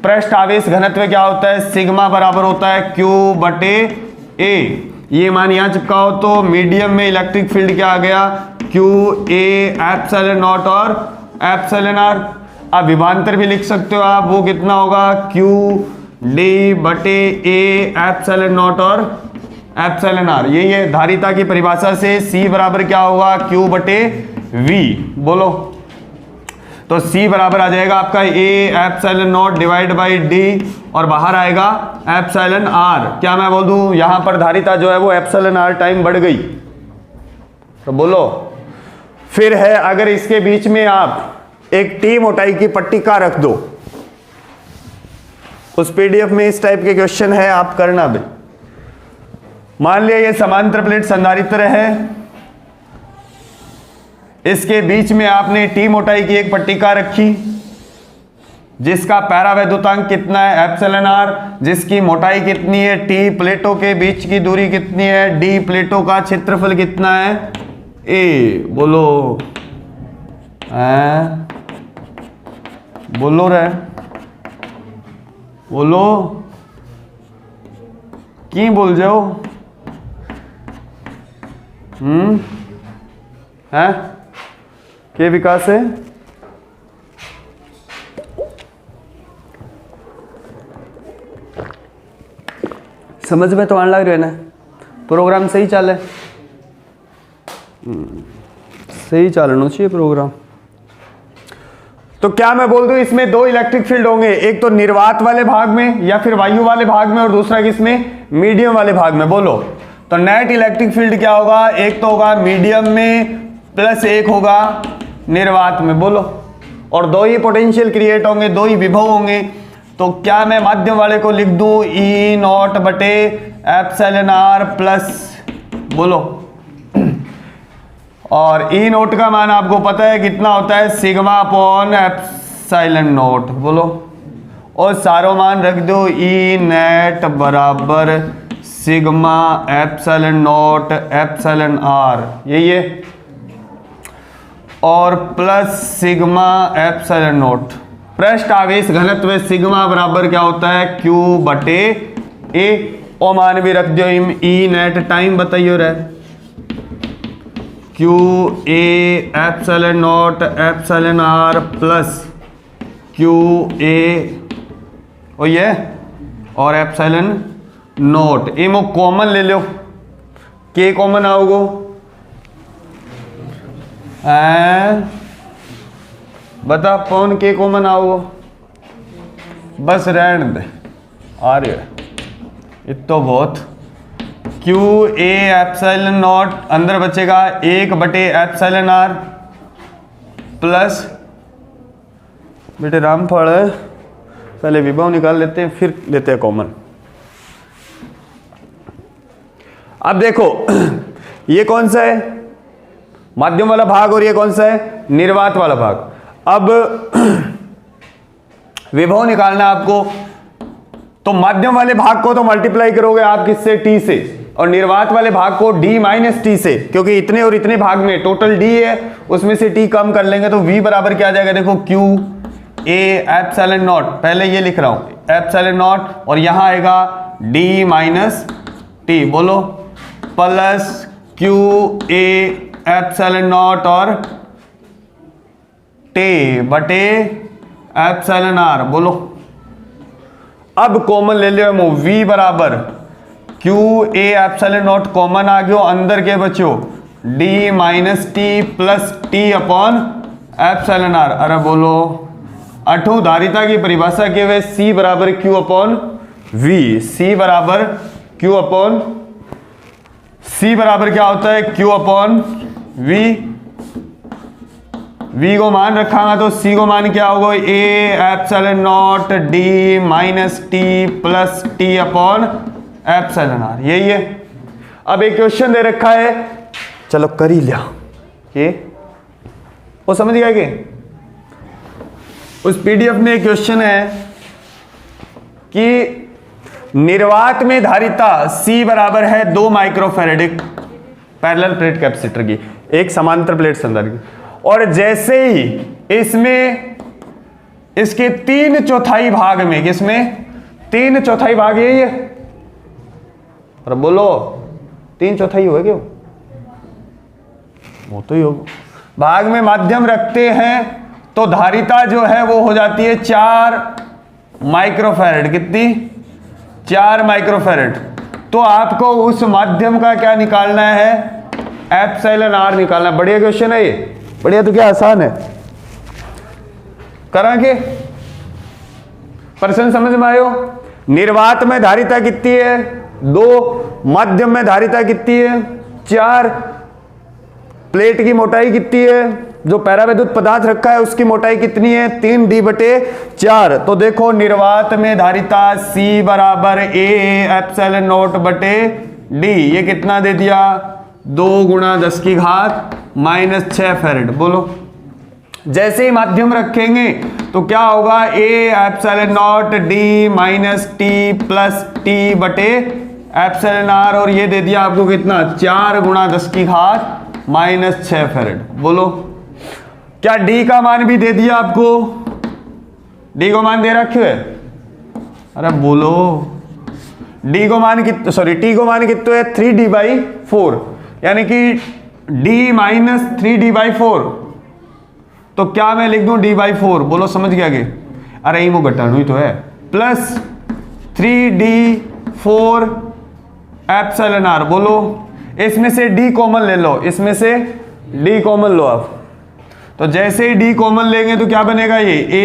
पृष्ठ आवेश घनत्व क्या होता है, सिग्मा बराबर होता है Q बटे A। ये मान यहां चिपका हो तो मीडियम में इलेक्ट्रिक फील्ड क्या आ गया, Q A एप्सिलॉन नॉट और एप्सिलॉन आर। अब विभवांतर भी लिख सकते हो आप, वो कितना होगा Q D बटे A एप्सिलॉन नॉट और एप्सिलॉन आर। यही है धारिता की परिभाषा से C बराबर क्या होगा, Q बटे V। बोलो तो C बराबर आ जाएगा आपका A epsilon not divide by D और बाहर आएगा एप्सिलॉन R। क्या मैं बोल दूं यहां पर धारिता जो है वो एप्सिलॉन R टाइम बढ़ गई। तो बोलो फिर है, अगर इसके बीच में आप एक T मोटाई की पट्टिका रख दो, उस PDF में इस टाइप के क्वेश्चन है, आप करना भी। मान लिया ये समांतर प्लेट संधारित्र है, इसके बीच में आपने T मोटाई की एक पट्टिका रखी जिसका पैरावैद्युतांक कितना है एप्सिलॉन R, जिसकी मोटाई कितनी है T, प्लेटों के बीच की दूरी कितनी है D, प्लेटों का क्षेत्रफल कितना है A। बोलो बोलो रे, बोलो की बोल जाओ है के विकास है। समझ में तो आने लग रहा है ना, प्रोग्राम सही चल है, सही चलना चाहिए प्रोग्राम। तो क्या मैं बोल दूं इसमें दो इलेक्ट्रिक फील्ड होंगे, एक तो निर्वात वाले भाग में या फिर वायु वाले भाग में और दूसरा किसमें, मीडियम वाले भाग में। बोलो तो नेट इलेक्ट्रिक फील्ड क्या होगा, एक तो होगा मीडियम में प्लस एक होगा निर्वात में। बोलो और दो ही पोटेंशियल क्रिएट होंगे, दो ही विभव होंगे। तो क्या मैं माध्यम वाले को लिख दूं ई नॉट बटे एप्सिलॉन आर प्लस, बोलो और ई नोट का मान आपको पता है कितना होता है, सिग्मा अपॉन एप्सिलॉन नोट। बोलो और सारों मान रख दो, ई नेट बराबर sigma epsilon naught epsilon R, यही है, और प्लस सिग्मा एप्सिलॉन नोट। पृष्ठ आवेश घनत्व सिग्मा बराबर क्या होता है, Q बटे A। और मान भी रख दो ई नेट टाइम बताइए रहे, Q A epsilon naught epsilon R plus Q A और ये और एप्सिलॉन नोट। इमो कॉमन ले लो, K कॉमन आओगो बता कौन K कॉमन आओगो, बस रहने दे आ रही है इतो बहुत। Q A एप्सिलॉन नॉट अंदर बचेगा 1 बटे एप्सिलॉन आर प्लस, बेटे रामफल है, पहले विभव निकाल लेते हैं फिर लेते हैं कॉमन। अब देखो ये कौन सा है, माध्यम वाला भाग, और ये कौन सा है, निर्वात वाला भाग। अब विभव निकालना आपको, तो माध्यम वाले भाग को तो मल्टीप्लाई करोगे आप किससे, T से, और निर्वात वाले भाग को D माइनस T से, क्योंकि इतने और इतने भाग में टोटल D है, उसमें से T कम कर लेंगे तो V बराबर क्या आ जाएगा, देखो Q A एप्सिलॉन नॉट, पहले ये लिख रहा हूं एप्सिलॉन नॉट, और यहां आएगा D माइनस T। बोलो plus Q A epsilon naught और T बटे एप्सिलॉन आर। बोलो अब कॉमन ले लियो, V बराबर Q A epsilon naught common आ गयो, अंदर के बच्चो D minus T plus T upon epsilon R. अरे बोलो अठू धारिता की परिभाषा के हुए C बराबर Q अपॉन V, C बराबर Q अपॉन, C बराबर क्या होता है Q अपॉन V को मान रखांगा तो C को मान क्या होगा, A epsilon not D minus T plus T upon epsilon R, यही है। अब एक क्वेश्चन दे रखा है, चलो कर ही लिया ये, वो समझ गया कि उस PDF में एक क्वेश्चन है कि निर्वात में धारिता C बराबर है 2 माइक्रोफैराड पैरेलल प्लेट कैपेसिटर की, एक समांतर प्लेट संधारित्र की, और जैसे ही इसमें इसके 3/4 भाग में, किसमें 3/4 भाग यही है, और बोलो 3/4 हुआ क्यों, वो तो ही होगा, भाग में माध्यम रखते हैं तो धारिता जो है वो हो जाती है 4 माइक्रोफैराड। कितनी? 4 माइक्रोफैराड। तो आपको उस माध्यम का क्या निकालना है, एप्सिलॉन R निकालना। बढ़िया क्वेश्चन है ये, बढ़िया तो क्या आसान है, करांगे प्रश्न समझ में आयो। निर्वात में धारिता कितनी है 2, माध्यम में धारिता कितनी है 4, प्लेट की मोटाई कितनी है, जो पैरावैद्युत पदार्थ रखा है उसकी मोटाई कितनी है 3D/4। तो देखो निर्वात में धारिता C बराबर A एप्सिलॉन नॉट बटे D, ये कितना दे दिया 2 × 10⁻⁻6 फैराड। बोलो जैसे ही माध्यम रखेंगे तो क्या होगा, A epsilon not D minus T plus T बटे एप्सिलॉन R, और ये दे दिया आपको कितना 4 × 10⁻6 फैराड। बोलो क्या D का मान भी दे दिया आपको, D को मान दे रखे है, अरे बोलो D को मान कितना, सॉरी T को मान कितना है 3D/4, यानी कि D माइनस 3D/4, तो क्या मैं लिख दूं D/4, बोलो समझ गया कि, अरे वो घटाना ही तो है, प्लस 3D4 एप्सिलॉन R। बोलो इसमें से D कॉमन ले लो, इसमें से D कॉमन लो आप, तो जैसे ही D कॉमन लेंगे तो क्या बनेगा, ये A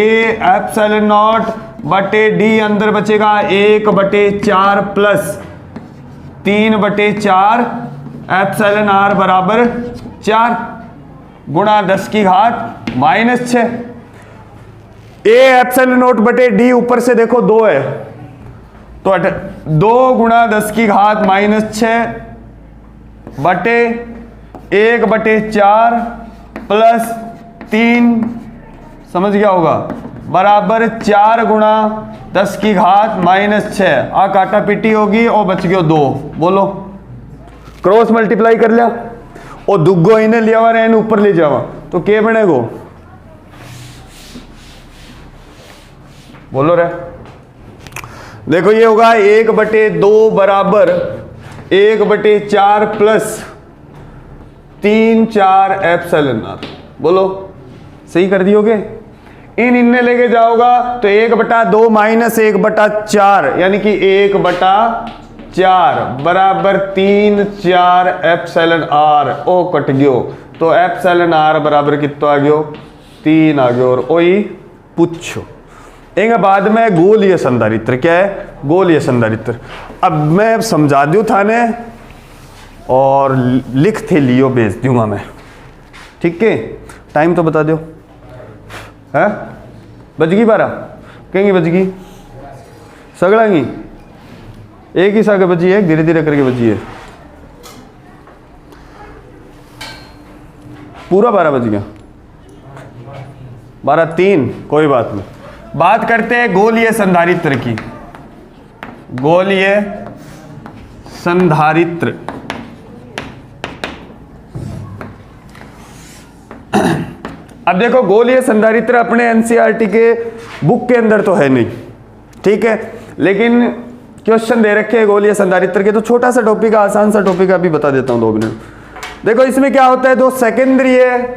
एप्सिलॉन नॉट बटे D, अंदर बचेगा 1/4 प्लस 3/4 एप्सिलॉन R बराबर 4 गुणा 10⁻⁻6। A एप्सिलॉन नॉट बटे D ऊपर से देखो 2 है, तो 2 × 10⁻⁻6 बटे 1/4 प्लस 3, समझ गया होगा, बराबर 4 × 10⁻⁻6। आ काटा पीटी होगी और बच गया 2। बोलो क्रॉस मल्टीप्लाई कर लिया और दुगो इन्हें लिया हुआ एन ऊपर ले जावा तो क्या बनेगो, बोलो रे, देखो ये होगा 1/2 बराबर 1/4 प्लस 3/4 एप्सिलॉन R। बोलो सही कर दियोगे, इनने लेके जाओगा तो 1/2 माइनस 1/4 यानी कि 1/4 बराबर 3/4 एप्सिलॉन R। ओ कट गयो, तो एप्सिलॉन R बराबर कितना आ गयो 3 आ गयो। और ओई पूछो एक बाद में गोलीय संधारित्र, क्या है गोलीय संधारित्र। अब मैं समझा दूं थाने और लिख थे लियो भेज दूंगा मैं, ठीक है। टाइम तो बता दो, है बजगी 12 कहेंगी बजगी सगड़ांगी, एक ही सागे बजी है, धीरे धीरे करके बजी है, पूरा 12 बज गया, 12:03 कोई बात नहीं। बात करते हैं गोलीय संधारित्र की, गोलीय संधारित्र। अब देखो गोलीय संधारित्र अपने एनसीईआरटी के बुक के अंदर तो है नहीं, ठीक है, लेकिन क्वेश्चन दे रखे हैं गोलीय संधारित्र के, तो छोटा सा टॉपिक है, आसान सा टॉपिक अभी बता देता हूं 2 मिनट। देखो इसमें क्या होता है, 2 सेकेंद्रीय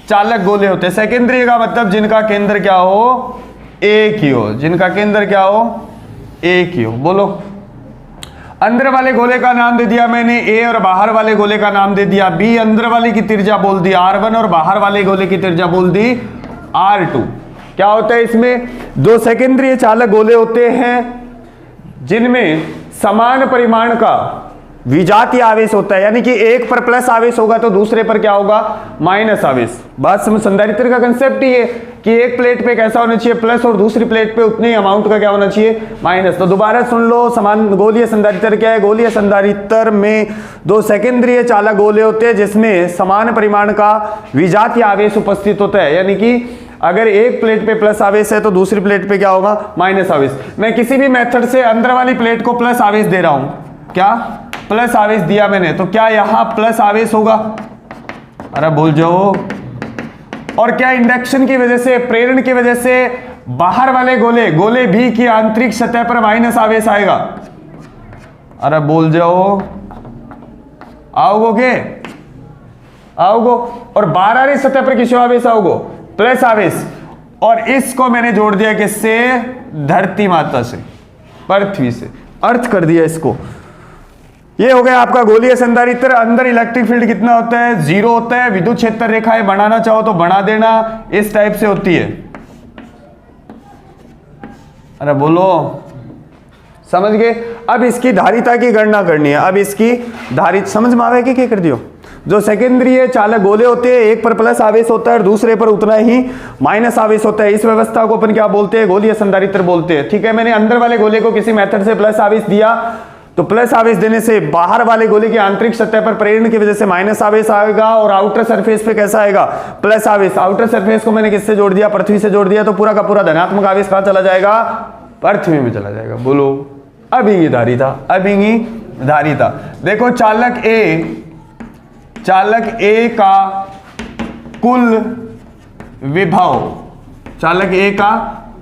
चालक गोले होते हैं। सेकेंद्रीय का मतलब जिनका केंद्र क्या हो एक ही हो, जिनका केंद्र क्या हो एक ही हो। बोलो अंदर वाले गोले का नाम दे दिया मैंने A और बाहर वाले गोले का नाम दे दिया B। अंदर वाले की त्रिज्या बोल दी R1 और बाहर वाले गोले की त्रिज्या बोल दी R2। क्या होता है इसमें, 2 सेकेंद्रीय चालक गोले होते हैं जिनमें समान परिमाण का विजातीय आवेश होता है, यानी कि एक पर प्लस आवेश होगा तो दूसरे पर क्या होगा, माइनस आवेश। बात समझ, संधारित्र का कंसेप्ट ही है कि एक प्लेट पे कैसा होना चाहिए प्लस और दूसरी प्लेट पे उतने ही अमाउंट का क्या होना चाहिए, माइनस। तो दोबारा सुन लो, समान गोलीय संधारित्र क्या है। गोलीय संधारित्र में दो सेकेंडरी चालक गोले होते हैं जिसमें समान परिमाण का विजातीय आवेश उपस्थित होता है, यानी कि अगर एक प्लेट पे प्लस आवेश है तो दूसरी प्लेट पे क्या होगा, माइनस आवेश। मैं किसी भी मेथड से अंदर वाली प्लेट को प्लस आवेश दे रहा हूं, क्या प्लस आवेश दिया मैंने, तो क्या यहां प्लस आवेश होगा, अरे बोल जाओ। और क्या इंडक्शन की वजह से, प्रेरण की वजह से बाहर वाले गोले भी की आंतरिक सतह पर माइनस आवेश आएगा, अरे बोल जाओ, आओगे आओगो। और बाहर वाली सतह पर किस आवेश आओगो, प्लस आवेश। और इसको मैंने जोड़ दिया किससे, धरती माता से, पृथ्वी से, अर्थ कर दिया इसको। ये हो गया आपका गोलीय संधारित्र। अंदर इलेक्ट्रिक फील्ड कितना होता है, 0 होता है। विद्युत क्षेत्र रेखाएं बनाना चाहो तो बना देना, इस टाइप से होती है। अरे बोलो, समझ गए। अब इसकी धारिता की गणना करनी है। अब इसकी धारित समझ में आवे कि क्या कर दियो। जो सेकेंडरी चालक गोले होते हैं, एक पर प्लस आवेश होता है और दूसरे पर उतना ही माइनस आवेश होता है। इस व्यवस्था को अपन क्या बोलते हैं, गोलीय संधारित्र बोलते हैं। ठीक है, मैंने अंदर वाले गोले को किसी मेथड से प्लस आवेश दिया, तो प्लस आवेश देने से बाहर वाले गोले की आंतरिक सतह पर प्रेरण की वजह से माइनस आवेश आएगा और आउटर सरफेस पे कैसा आएगा, प्लस आवेश। आउटर सरफेस को मैंने किससे जोड़ दिया, पृथ्वी से जोड़ दिया, तो पूरा का पूरा धनात्मक आवेश कहां चला जाएगा, पृथ्वी में चला जाएगा। बोलो, अब ही धारिता, अब ही धारिता। देखो चालक ए का कुल विभव, चालक ए का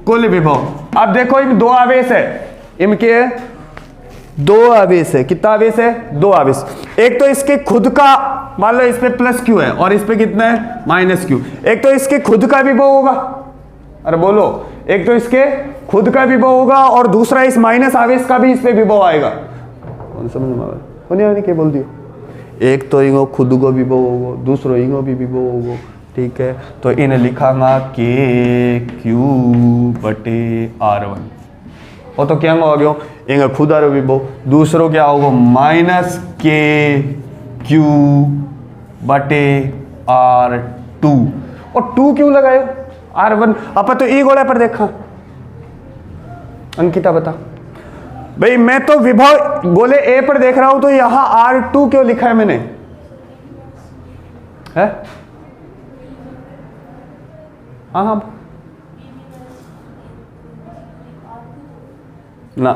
कुल विभव। अब देखो इन दो आवेश है, इनके दो आवेश है। कितना आवेश है, दो आवेश। एक तो इसके खुद का, मान लो इस पे प्लस क्यू है और इस पे कितना है, माइनस क्यू। एक तो इसके खुद का विभव होगा, अरे बोलो, एक तो इसके खुद का विभव होगा और दूसरा इस माइनस आवेश का भी इस पे विभव आएगा। कौन समझ में आवे, क्या बोल दियो। एक तो इनको खुद को विभव होगा, दूसरो इनको भी विभव होगा। ठीक है, तो इन्हें लिखांगा के क्यू बटे R1। वो तो क्या हो गया, इनका खुद आ रहा विभव, दूसरों क्या होगा, माइनस के क्यू बटे R2। और 2 क्यों लगाए, R1 अपन तो ई गोले पर देखा। अंकिता बता भाई, मैं तो विभव गोले ए पर देख रहा हूं, तो यहां R2 क्यों लिखा है मैंने, है? हाँ ना,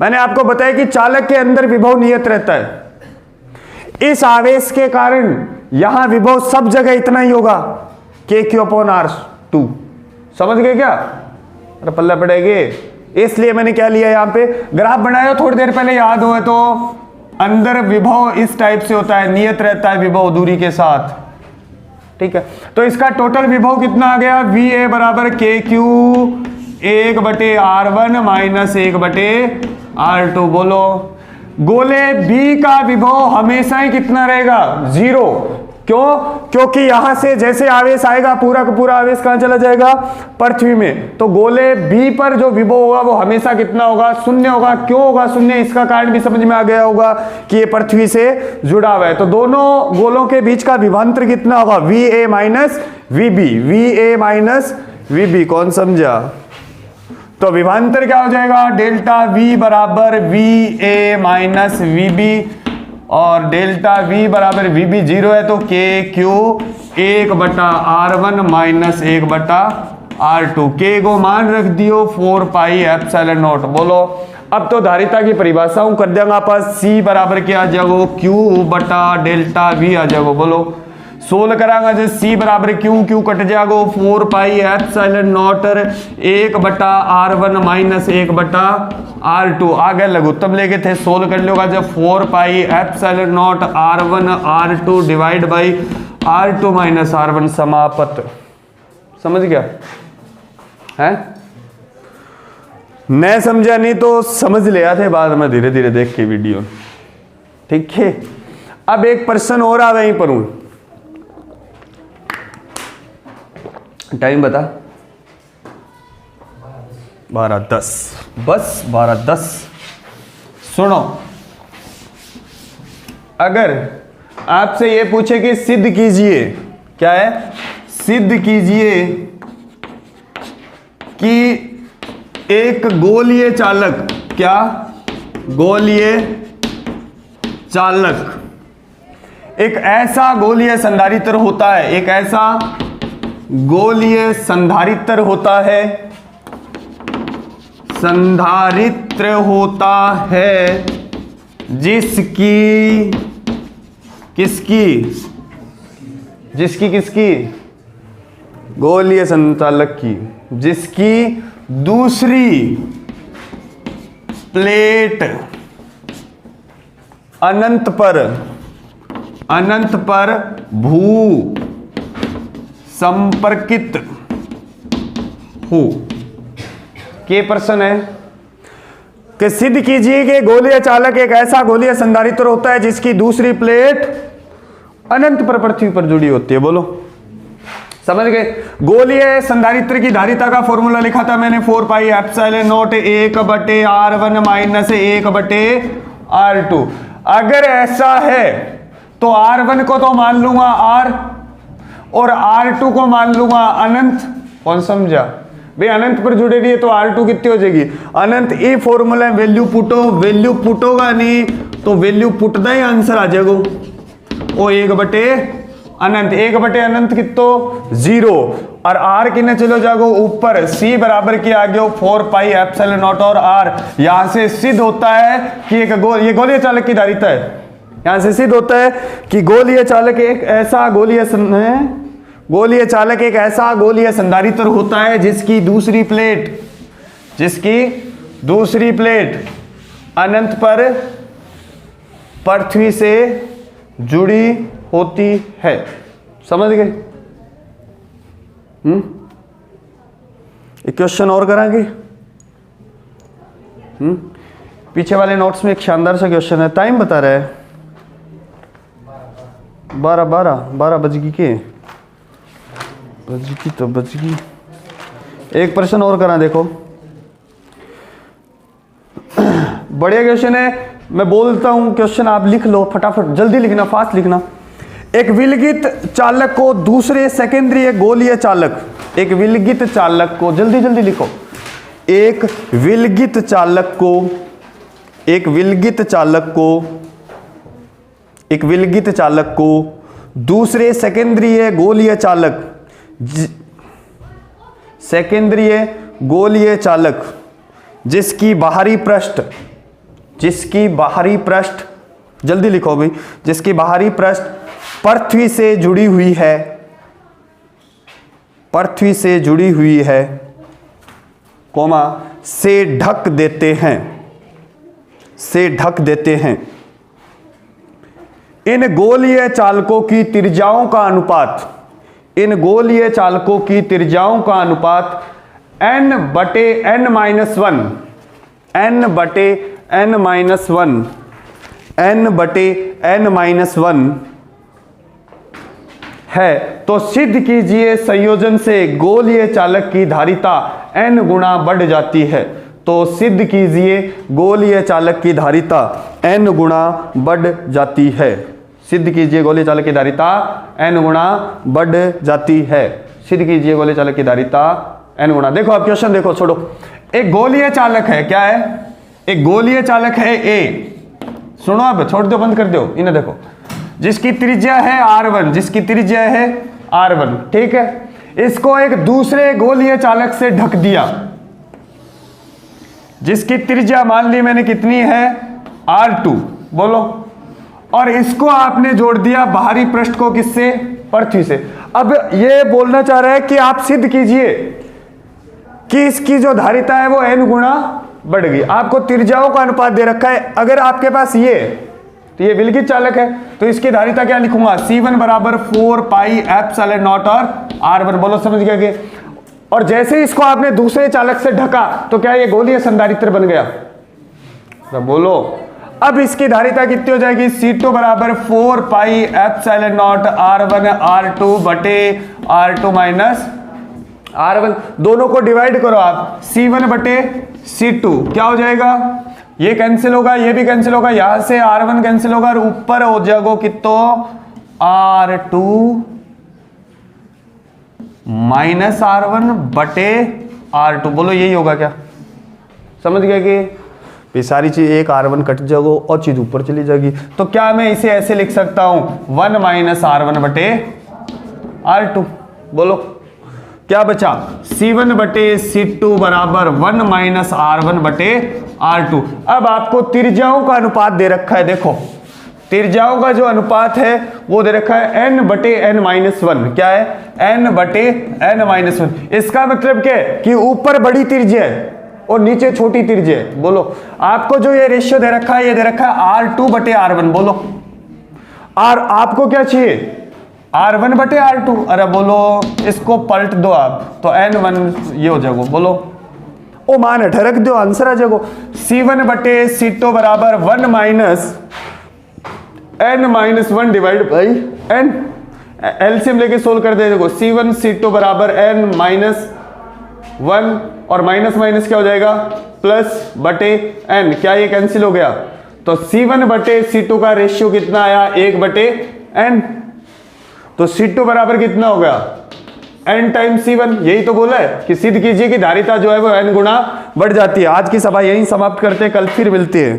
मैंने आपको बताया कि चालक के अंदर विभव नियत रहता है। इस आवेश के कारण यहां विभव सब जगह इतना ही होगा, KQ/R2। समझ गए क्या, अरे पल्ला पड़ेगी। इसलिए मैंने क्या लिया, यहां पे ग्राफ बनाया थोड़ी देर पहले, याद हो तो अंदर विभव इस टाइप से होता है, नियत रहता है विभव दूरी के साथ। ठीक है, तो इसका टोटल विभव कितना आ गया, VA बराबर KQ 1/R1 माइनस 1/R2। बोलो, गोले B का विभव हमेशा ही कितना रहेगा, 0। क्यों, क्योंकि यहां से जैसे आवेश आएगा पूरा का पूरा आवेश कहां चला जाएगा, पृथ्वी में। तो गोले B पर जो विभव होगा वो हमेशा कितना होगा, 0 होगा। क्यों होगा 0, इसका कारण भी समझ में आ गया होगा कि ये पृथ्वी से जुड़ा हुआ है। तो दोनों गोलों के बीच का विभवांतर कितना होगा, VA minus VB, VA minus VB। कौन समझा, तो विभवांतर क्या हो जाएगा, डेल्टा V बराबर VA माइनस VB, और डेल्टा V बराबर VB 0 है, तो KQ 1/R1 minus 1/R2। K को मान रख दियो 4πε0। बोलो, अब तो धारिता की परिभाषाओं कर देंगे पास। C बराबर क्या आ जाएगा, Q बटा डेल्टा V आ जाएगा। बोलो, सोल्व करांगा जो C बराबर Q कट जाएगा 4πε0 1/R1 माइनस 1/R2। आगे लघुत्तम लेके थे, सोल्व कर लोगा जब 4πε0 R1 R2 divide by R2 minus R1 समापत। समझ गया है, मैं समझा नहीं तो समझ ले आते बाद में धीरे धीरे देख के वीडियो। ठीक है, अब एक प्रश्न और आ वहीं पर हूं, टाइम बता, 12:10, बस 12:10। सुनो, अगर आपसे ये पूछे कि सिद्ध कीजिए, क्या है, सिद्ध कीजिए कि एक गोलीय चालक, क्या, गोलीय चालक एक ऐसा गोलीय संधारित्र होता है, एक ऐसा गोलीय संधारित्र होता है, संधारित्र होता है जिसकी किसकी, जिसकी किसकी, गोलीय संचालक की, जिसकी दूसरी प्लेट अनंत पर भू संपर्कित हो। के प्रश्न है कि सिद्ध कीजिए कि गोलीय चालक एक ऐसा गोलीय संधारित्र होता है जिसकी दूसरी प्लेट अनंत पर पृथ्वी पर जुड़ी होती है। बोलो, समझ गए। गोलीय संधारित्र की धारिता का फॉर्मूला लिखा था मैंने, 4 pi epsilon not 1/R1 minus 1/R2। अगर ऐसा है तो R1 को तो मान लूंगा R और R2 को मान लूंगा अनंत। कौन समझा भाई, अनंत पर जुड़े रही है तो R2 कितनी हो जाएगी, अनंत। ये फॉर्मूला वैल्यू पुटो, वैल्यू पुटोगा नहीं तो वैल्यू पुटदा ही आंसर आ जाएगा। ओ 1/अनंत, 1/अनंत कितो 0 और R कितने चलो जाओ ऊपर, C बराबर की आ गया 4 पाई एप्सिलॉन नॉट और R। यहां से सिद्ध होता है कि ये गोलीय चालक की धारिता है। यहां से सिद्ध होता है कि गोलीय चालक एक ऐसा गोलीय संधारित्र होता है जिसकी दूसरी प्लेट अनंत पर पृथ्वी से जुड़ी होती है। समझ गए? एक क्वेश्चन और करांगे। पीछे वाले नोट्स में एक शानदार सा क्वेश्चन है, टाइम बता रहा है 12 बज गई के बज गई। एक प्रश्न और करा, देखो बढ़िया क्वेश्चन है। मैं बोलता हूं क्वेश्चन, आप लिख लो फटाफट, जल्दी लिखना, फास्ट लिखना। एक विलगित चालक को दूसरे सेकेंडरी गोलीय चालक, एक विलगित चालक को, जल्दी जल्दी लिखो, एक विलगित चालक को दूसरे सेकेंडरी गोलीय चालक जिसकी बाहरी पृष्ठ, जल्दी लिखो भाई, जिसकी बाहरी पृष्ठ पृथ्वी से जुड़ी हुई है, कोमा से ढक देते हैं। इन गोलीय चालकों की त्रिज्याओं का अनुपात n/n-1 है। तो सिद्ध कीजिए संयोजन से गोलीय चालक की धारिता n गुणा बढ़ जाती है। तो सिद्ध कीजिए गोलीय चालक की धारिता n गुणा बढ़ जाती है। सिद्ध कीजिए गोलीय चालक की धारिता n गुणा बढ़ जाती है। सिद्ध कीजिए गोलीय चालक की धारिता n गुणा। देखो अब क्वेश्चन देखो, छोड़ो। एक गोलीय चालक है, क्या है, एक गोलीय चालक है A। सुनो, अब छोड़ दो, बंद कर दो, इन्हें देखो, जिसकी त्रिज्या है R1, ठीक है। इसको एक दूसरे गोलीय चालक से ढक दिया, जिसकी त्रिज्या मान ली मैंने कितनी है, R2, बोलो। और इसको आपने जोड़ दिया बाहरी पृष्ठ को, किससे, पृथ्वी से। अब ये बोलना चाह रहा है कि आप सिद्ध कीजिए कि इसकी जो धारिता है वो n गुणा बढ़ गई। आपको त्रिज्याओं का अनुपात दे रखा है। अगर आपके पास ये, तो ये विलगित चालक है, तो इसकी धारिता क्या लिखूंगा, C1 बराबर 4 पाई एप्सिलॉन नॉट और R1। बोलो, समझ गया कि? और जैसे इसको आपने दूसरे चालक से ढका तो क्या ये गोलीय संधारित्र बन गया? तो बोलो, अब इसकी धारिता कितनी हो जाएगी, C2 बराबर 4 pi epsilon not R1 R2 बटे R2 माइनस R1। दोनों को डिवाइड करो आप, C1 बटे C2 क्या हो जाएगा, ये कैंसिल होगा, ये भी कैंसिल होगा, यहां से R1 कैंसिल होगा और ऊपर हो जाएगा कितो R2 माइनस R1 बटे R2। बोलो यही होगा क्या? समझ गया कि ये सारी चीज एक R1 कट जाएगा और चीज ऊपर चली जाएगी। तो क्या मैं इसे ऐसे लिख सकता हूं 1 माइनस R1 बटे R2। बोलो क्या बचा? C1 बटे C2 बराबर 1 माइनस R1 बटे R2। अब आपको त्रिज्याओं का अनुपात दे रखा है, देखो त्रिज्याओं का जो अनुपात है वो दे रखा है n बटे n माइनस 1। क्या है? n बटे n माइनस 1। इसका मतलब क्या है कि ऊपर बड़ी त्रिज्या है और नीचे छोटी त्रिज्या है। बोलो आपको जो ये रेशियो दे रखा है, ये दे रखा है R2 बटे R1। बोलो और आपको क्या चाहिए? R1 बटे R2। अरे बोलो इसको पलट दो आप तो n1 ये हो जाएगा। बोलो ओ मान हटा रख दो, आंसर आ जाएगा C1 बटे C2 बराबर 1 minus n minus 1 divide by n। LCM लेके सोल्व कर दे। देखो C1 C2 बराबर n माइनस 1 और माइनस माइनस क्या हो जाएगा? प्लस बटे n। क्या ये कैंसिल हो गया? तो C1 बटे C2 का रेशियो कितना आया? 1 बटे n। तो C2 बराबर कितना हो गया? n time C1। यही तो बोला है कि सिद्ध कीजिए कि धारिता जो है वो n गुना बढ़ जाती है। आज की सभा यही समाप्त करते हैं, कल फिर मिलती है।